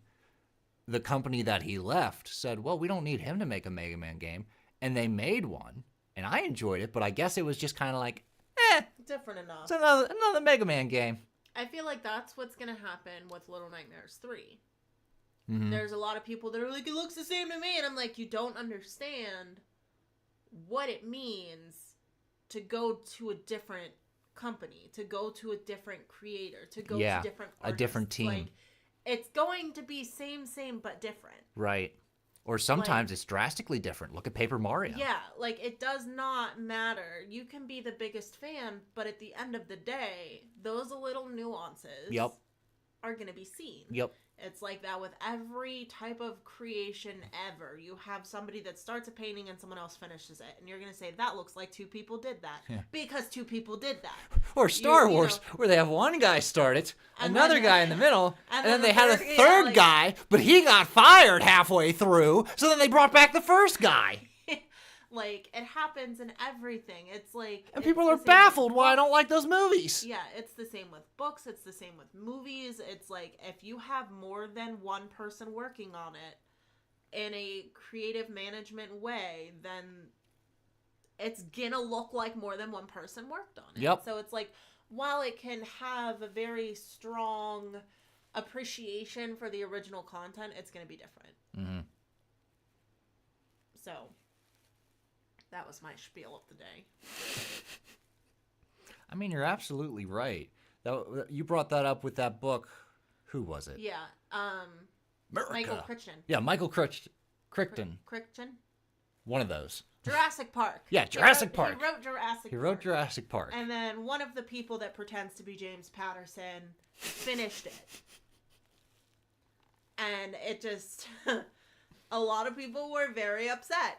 the company that he left said, well, we don't need him to make a Mega Man game. And they made one, and I enjoyed it, but I guess it was just kind of like, different enough. It's another Mega Man game. I feel like that's what's going to happen with Little Nightmares 3. Mm-hmm. There's a lot of people that are like, it looks the same to me. And I'm like, you don't understand what it means to go to a different company, to go to a different creator, to go to different artists. A different team. Like, it's going to be same, but different. Right. Or sometimes it's drastically different. Look at Paper Mario. Yeah, like, it does not matter. You can be the biggest fan, but at the end of the day, those little nuances are going to be seen. Yep. It's like that with every type of creation ever. You have somebody that starts a painting and someone else finishes it. And you're going to say, that looks like two people did that. Yeah. Because two people did that. Or Star Wars, where they have one guy start it, another guy in the middle, and then they had a third guy, but he got fired halfway through, so then they brought back the first guy. Like, it happens in everything. It's like... And people are baffled why I don't like those movies. Yeah, it's the same with books. It's the same with movies. It's like, if you have more than one person working on it in a creative management way, then it's gonna look like more than one person worked on it. Yep. So it's like, while it can have a very strong appreciation for the original content, it's gonna be different. Mm-hmm. So... that was my spiel of the day. I mean, you're absolutely right. You brought that up with that book. Who was it? Yeah. Michael Crichton. Yeah, Michael Crichton. Crichton? One of those. Jurassic Park. Yeah, Jurassic Park. He wrote Jurassic Park. He wrote Jurassic Park. And then one of the people that pretends to be James Patterson finished it. And it just... a lot of people were very upset.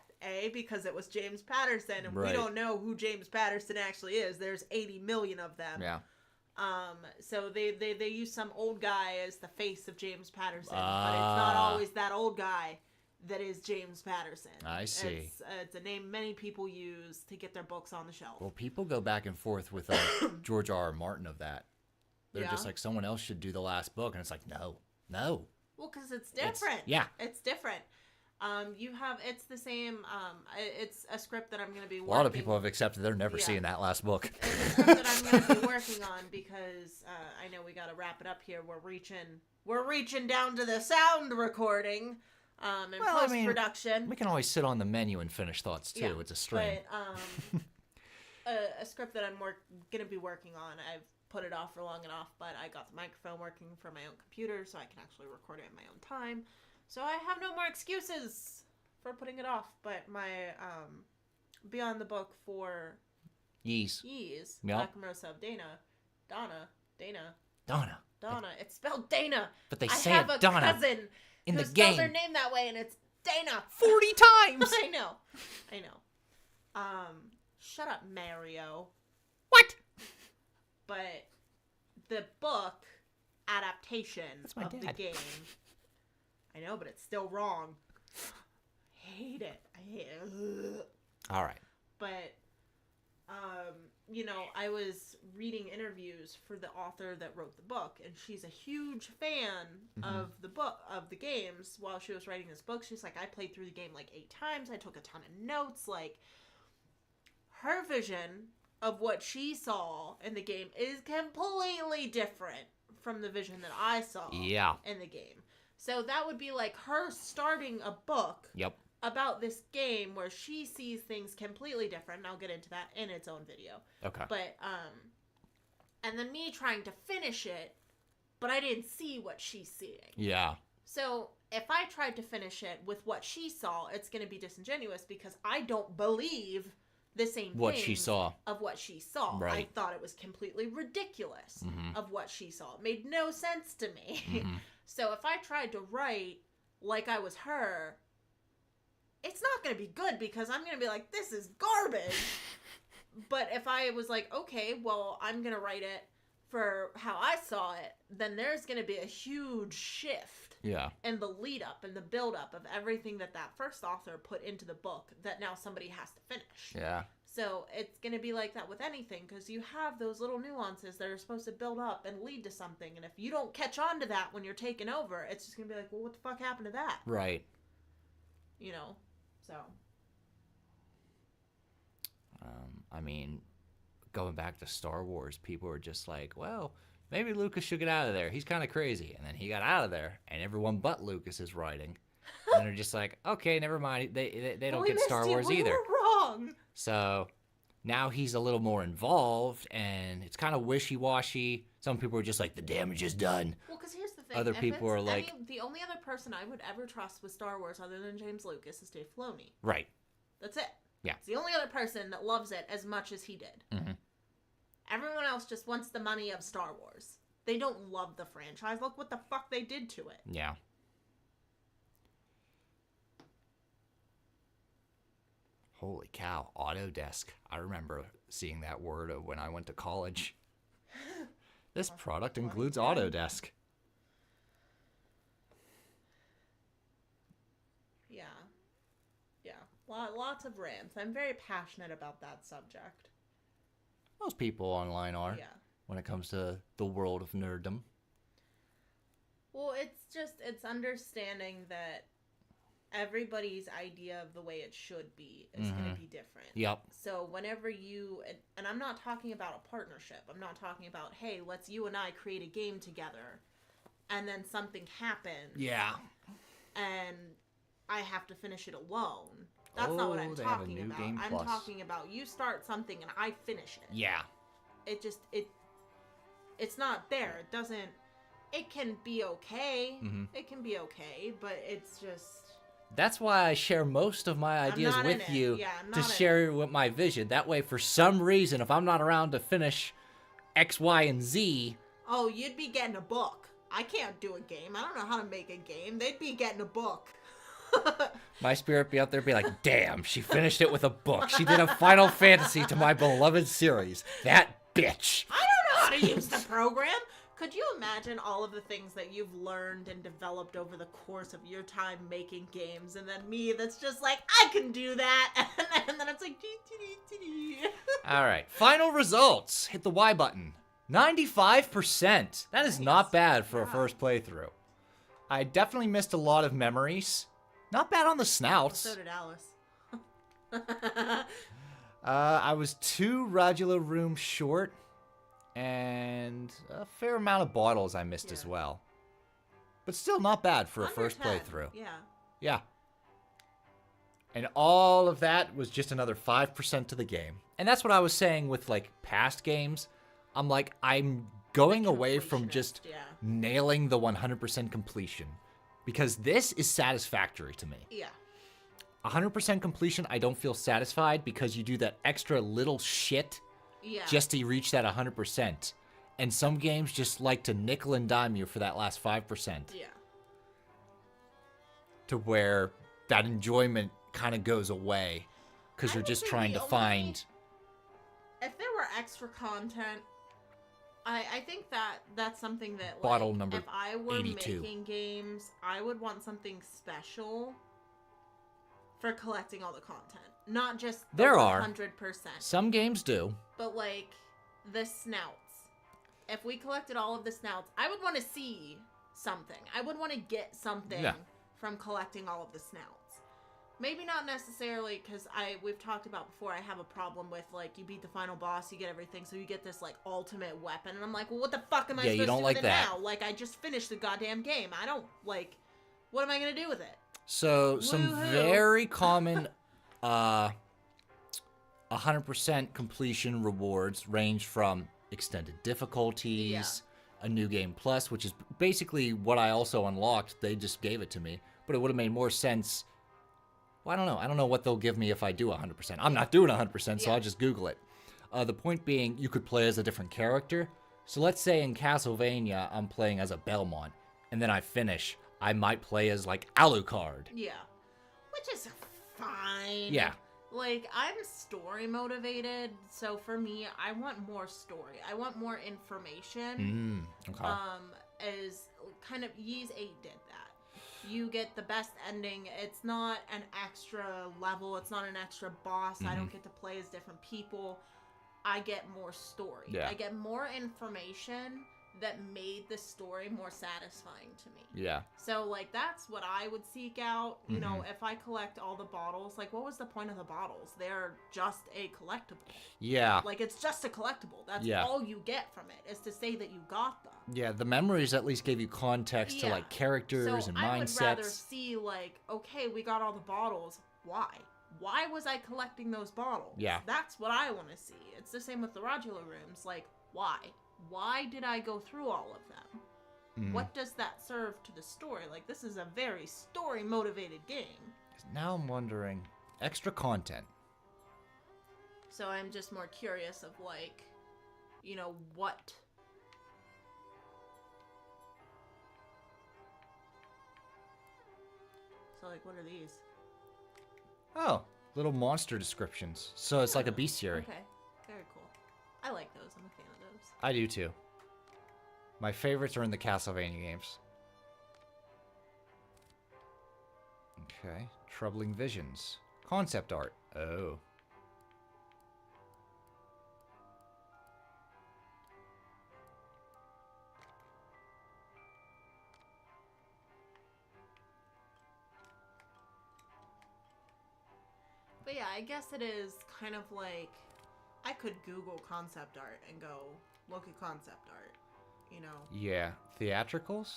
Because it was James Patterson, and we don't know who James Patterson actually is. There's 80 million of them. Yeah. So they use some old guy as the face of James Patterson, but it's not always that old guy that is James Patterson. I see. It's a name many people use to get their books on the shelf. Well, people go back and forth with George R.R. Martin of that. They're just like, someone else should do the last book, and it's like, no. Well, because it's different. It's different. It's the same, it's a script that I'm going to be working. A lot of people have accepted they're never seeing that last book. It's a script that I'm going to be working on because, I know we got to wrap it up here. We're reaching down to the sound recording, and post-production. I mean, we can always sit on the menu and finish thoughts too. It's a stream. But, a script that I'm going to be working on, I've put it off for long enough, but I got the microphone working for my own computer so I can actually record it in my own time. So I have no more excuses for putting it off, but my Beyond the Book for Yeez, Lacrimosa of Dana. It's spelled Dana. But they say it Donna. I have a cousin in who the game. spells her name that way, and it's Dana. 40 times! I know. Shut up, Mario. What? But the book adaptation of the game... I know, but it's still wrong. I hate it. Ugh. All right. But, I was reading interviews for the author that wrote the book, and she's a huge fan of the book, of the games. While she was writing this book, she's like, I played through the game like 8 times. I took a ton of notes. Like, her vision of what she saw in the game is completely different from the vision that I saw in the game. So that would be like her starting a book about this game where she sees things completely different. And I'll get into that in its own video. Okay. But, and then me trying to finish it, but I didn't see what she's seeing. Yeah. So if I tried to finish it with what she saw, it's going to be disingenuous because I don't believe the same what she saw. Of what she saw. Right. I thought it was completely ridiculous of what she saw. It made no sense to me. So if I tried to write like I was her, it's not going to be good because I'm going to be like, this is garbage. But if I was like, okay, well, I'm going to write it for how I saw it, then there's going to be a huge shift. Yeah. And the lead up and the build up of everything that first author put into the book that now somebody has to finish. Yeah. So it's going to be like that with anything because you have those little nuances that are supposed to build up and lead to something. And if you don't catch on to that when you're taking over, it's just going to be like, well, what the fuck happened to that? Right. So. I mean, going back to Star Wars, people were just like, well, maybe Lucas should get out of there. He's kind of crazy. And then he got out of there, and everyone but Lucas is writing. And they're just like, okay, never mind. They don't get Star Wars either. We were wrong. So now he's a little more involved, and it's kind of wishy-washy. Some people are just like, the damage is done. Well, because here's the thing. thing. other If people it's are like, the only other person I would ever trust with Star Wars other than James Lucas is Dave Filoni. right. That's it. Yeah. It's the only other person that loves it as much as he did. Mm-hmm. Everyone else just wants the money of Star Wars. They don't love the franchise. Look what the fuck they did to it. Yeah. Holy cow, Autodesk. I remember seeing that word when I went to college. This product includes Autodesk. Yeah. Yeah. Lots of rants. I'm very passionate about that subject. Most people online are. Yeah. When it comes to the world of nerddom. Well, it's understanding that everybody's idea of the way it should be is going to be different. Yep. So whenever and I'm not talking about a partnership. I'm not talking about, hey, let's you and I create a game together and then something happens. Yeah. And I have to finish it alone. That's not what I'm they have a talking new about. game I'm plus. talking about you start something and I finish it. Yeah. It's not there. It can be okay. Mm-hmm. It can be okay, but it's just... That's why I share most of my ideas with you, to share with my vision. That way, for some reason, if I'm not around to finish X, Y, and Z... Oh, you'd be getting a book. I can't do a game. I don't know how to make a game. They'd be getting a book. My spirit be out there be like, damn, she finished it with a book. She did a Final Fantasy to my beloved series. That bitch. I don't know how to use the program. Could you imagine all of the things that you've learned and developed over the course of your time making games, and then me that's just like, I can do that, and then it's like, All right, final results. Hit the Y button. 95%. That is not bad for a first playthrough. I definitely missed a lot of memories. Not bad on the snouts. So did Alice. I was 2 regular rooms short, and a fair amount of bottles I missed as well. But still not bad for a first 10. playthrough. Yeah. Yeah. And all of that was just another 5% to the game. And that's what I was saying with, like, past games. I'm like, I'm going away from just nailing the 100% completion. Because this is satisfactory to me. Yeah. 100% completion, I don't feel satisfied because you do that extra little shit just to reach that 100%. And some games just like to nickel and dime you for that last 5%. Yeah. To where that enjoyment kind of goes away because you're just trying to find... If there were extra content, I think that's something that, like, Bottle number if I were 82. making games, I would want something special for collecting all the content. Not just the There 100%. are. Some games do. But, like, the snouts. If we collected all of the snouts, I would want to see something. I would want to get something from collecting all of the snouts. Maybe not necessarily, because we've talked about before, I have a problem with, like, you beat the final boss, you get everything, so you get this, like, ultimate weapon, and I'm like, well, what the fuck am I supposed to do with it now? Like, I just finished the goddamn game. I don't, like, what am I going to do with it? So, some very common 100% completion rewards range from extended difficulties, a new game plus, which is basically what I also unlocked. They just gave it to me, but it would have made more sense. Well, I don't know. I don't know what they'll give me if I do 100%. I'm not doing 100%, so I'll just Google it. The point being, you could play as a different character. So let's say in Castlevania, I'm playing as a Belmont, and then I finish. I might play as, like, Alucard. Yeah. Which is fine. Yeah. Like, I'm story motivated, so for me, I want more story. I want more information. Okay. As kind of Ys 8 did that. You get the best ending. It's not an extra level. It's not an extra boss. I don't get to play as different people. I get more story. Yeah. I get more information that made the story more satisfying to me. Yeah. So, like, that's what I would seek out. You know, if I collect all the bottles, like, what was the point of the bottles? They're just a collectible. Yeah. Like, it's just a collectible. That's all you get from it, is to say that you got them. Yeah, the memories at least gave you context to, like, characters and mindsets. I would rather see, like, okay, we got all the bottles. Why? Why was I collecting those bottles? Yeah. That's what I want to see. It's the same with the Rodula rooms. Like, why? Why did I go through all of them? what does that serve to the story? Like, this is a very story-motivated game. Now I'm wondering, extra content. So I'm just more curious of, like, you know, what... So, like, what are these? Oh, little monster descriptions. So it's like a bestiary. Okay, very cool. I like those. I'm a fan of those. I do too. My favorites are in the Castlevania games. Okay, Troubling Visions. Concept art. Oh. But yeah, I guess it is kind of like, I could Google concept art and go, look at concept art, you know? Yeah, theatricals.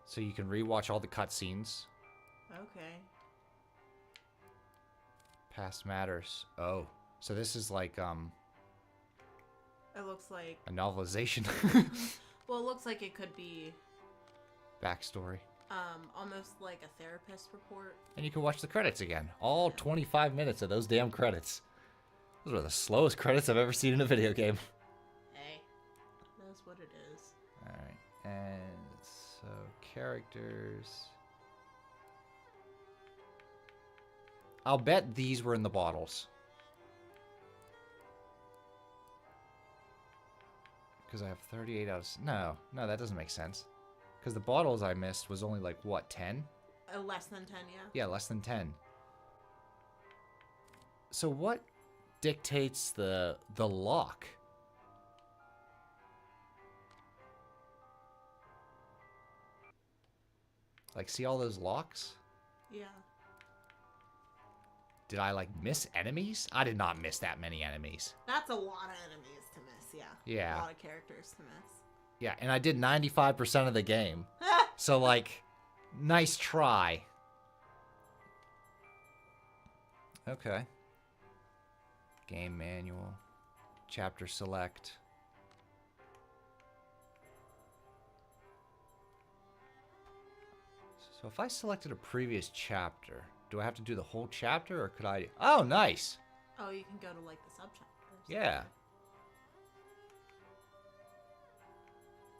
So you can rewatch all the cutscenes. Okay. Past matters. Oh, so this is like It looks like... a novelization. Well, it looks like it could be... Backstory. Almost like a therapist report. And you can watch the credits again. All 25 minutes of those damn credits. Those are the slowest credits I've ever seen in a video game. Hey, that's what it is. Alright, and so characters. I'll bet these were in the bottles. Because I have 38 out of... No, that doesn't make sense. Because the bottles I missed was only like, what, 10? Less than 10, yeah. Yeah, less than 10. So what dictates the lock? Like, see all those locks? Yeah. Did I, like, miss enemies? I did not miss that many enemies. That's a lot of enemies to miss, yeah. Yeah. A lot of characters to miss. Yeah, and I did 95% of the game. So, like, nice try. Okay. Game manual. Chapter select. So if I selected a previous chapter, do I have to do the whole chapter, or could I... Oh, nice! Oh, you can go to, like, the subchapters. Yeah.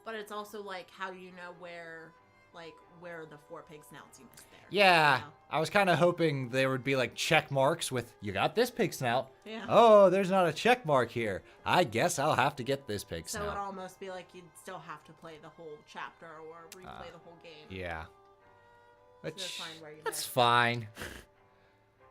But it's also, like, how do you know where the 4 pig snouts you missed there? Yeah, You know? I was kind of hoping there would be, like, check marks with, you got this pig snout. Yeah. Oh, there's not a check mark here. I guess I'll have to get this pig So snout. it'd almost be like you'd still have to play the whole chapter or replay the whole game. Yeah. To Which, find where you that's missed. fine.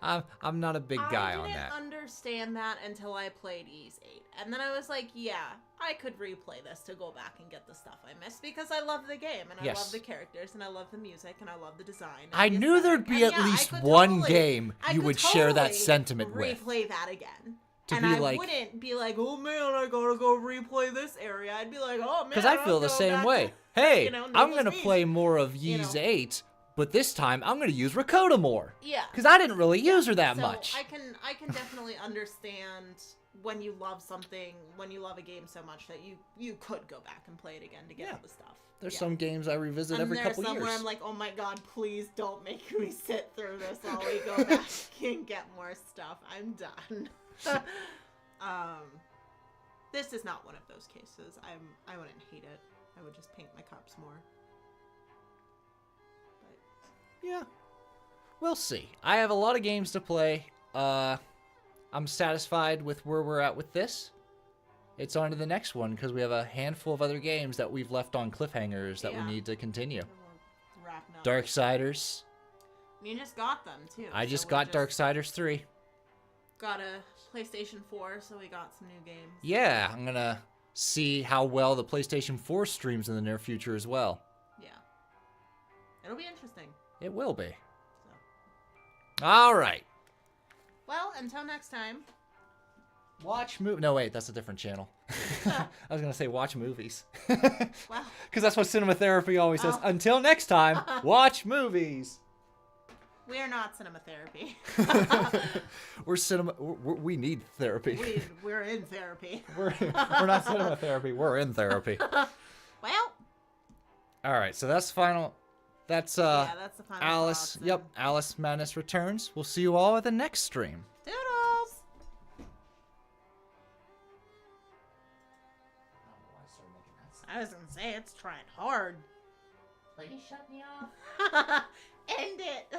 I'm not a big guy on I that. didn't understand that until I played Ys 8. And then I was like, yeah, I could replay this to go back and get the stuff I missed because I love the game and I Yes. love the characters and I love the music and I love the design. and I the knew aesthetic. there'd be And at yeah, I least could one game I you could would share that totally sentiment with. replay that again. To and be I like- wouldn't be like, oh man, I gotta go replay this area. I'd be like, oh man, Because I feel I'll the go same back way. to, Hey, you know, I'm Nobles going to Beach. play more of You Ys know. 8, but this time I'm going to use Rakota more. Yeah. Because I didn't really use her that So much. I can definitely understand when you love something, when you love a game so much that you could go back and play it again to get Yeah. all the stuff. There's Yeah. some games I revisit And every there's couple somewhere years. I'm like, oh my god, please don't make me sit through this while we go back and get more stuff. I'm done. This is not one of those cases. I wouldn't hate it. I would just paint my cups more. But Yeah. We'll see. I have a lot of games to play. I'm satisfied with where we're at with this. It's on to the next one because we have a handful of other games that we've left on cliffhangers that Yeah. we need to continue. we're wrapping up. Darksiders. You just got them too. I so just we got Darksiders 3. Got a PlayStation 4, so we got some new games. Yeah, I'm gonna see how well the PlayStation 4 streams in the near future as well. Yeah. It'll be interesting. It will be. So. All right. Well, until next time. Watch movie. No, wait, that's a different channel. I was gonna say watch movies. Well. Because that's what cinema therapy always says. Oh. Until next time, watch movies. We are not cinema therapy. We need therapy. We're in therapy. We're not cinema therapy. We're in therapy. Well, All right, so that's final. That's Yeah, that's the final Alice. thoughts, Yep, and- Alice Madness Returns. We'll see you all at the next stream. Doodles! I was gonna say, it's trying hard. Please shut me off. End it!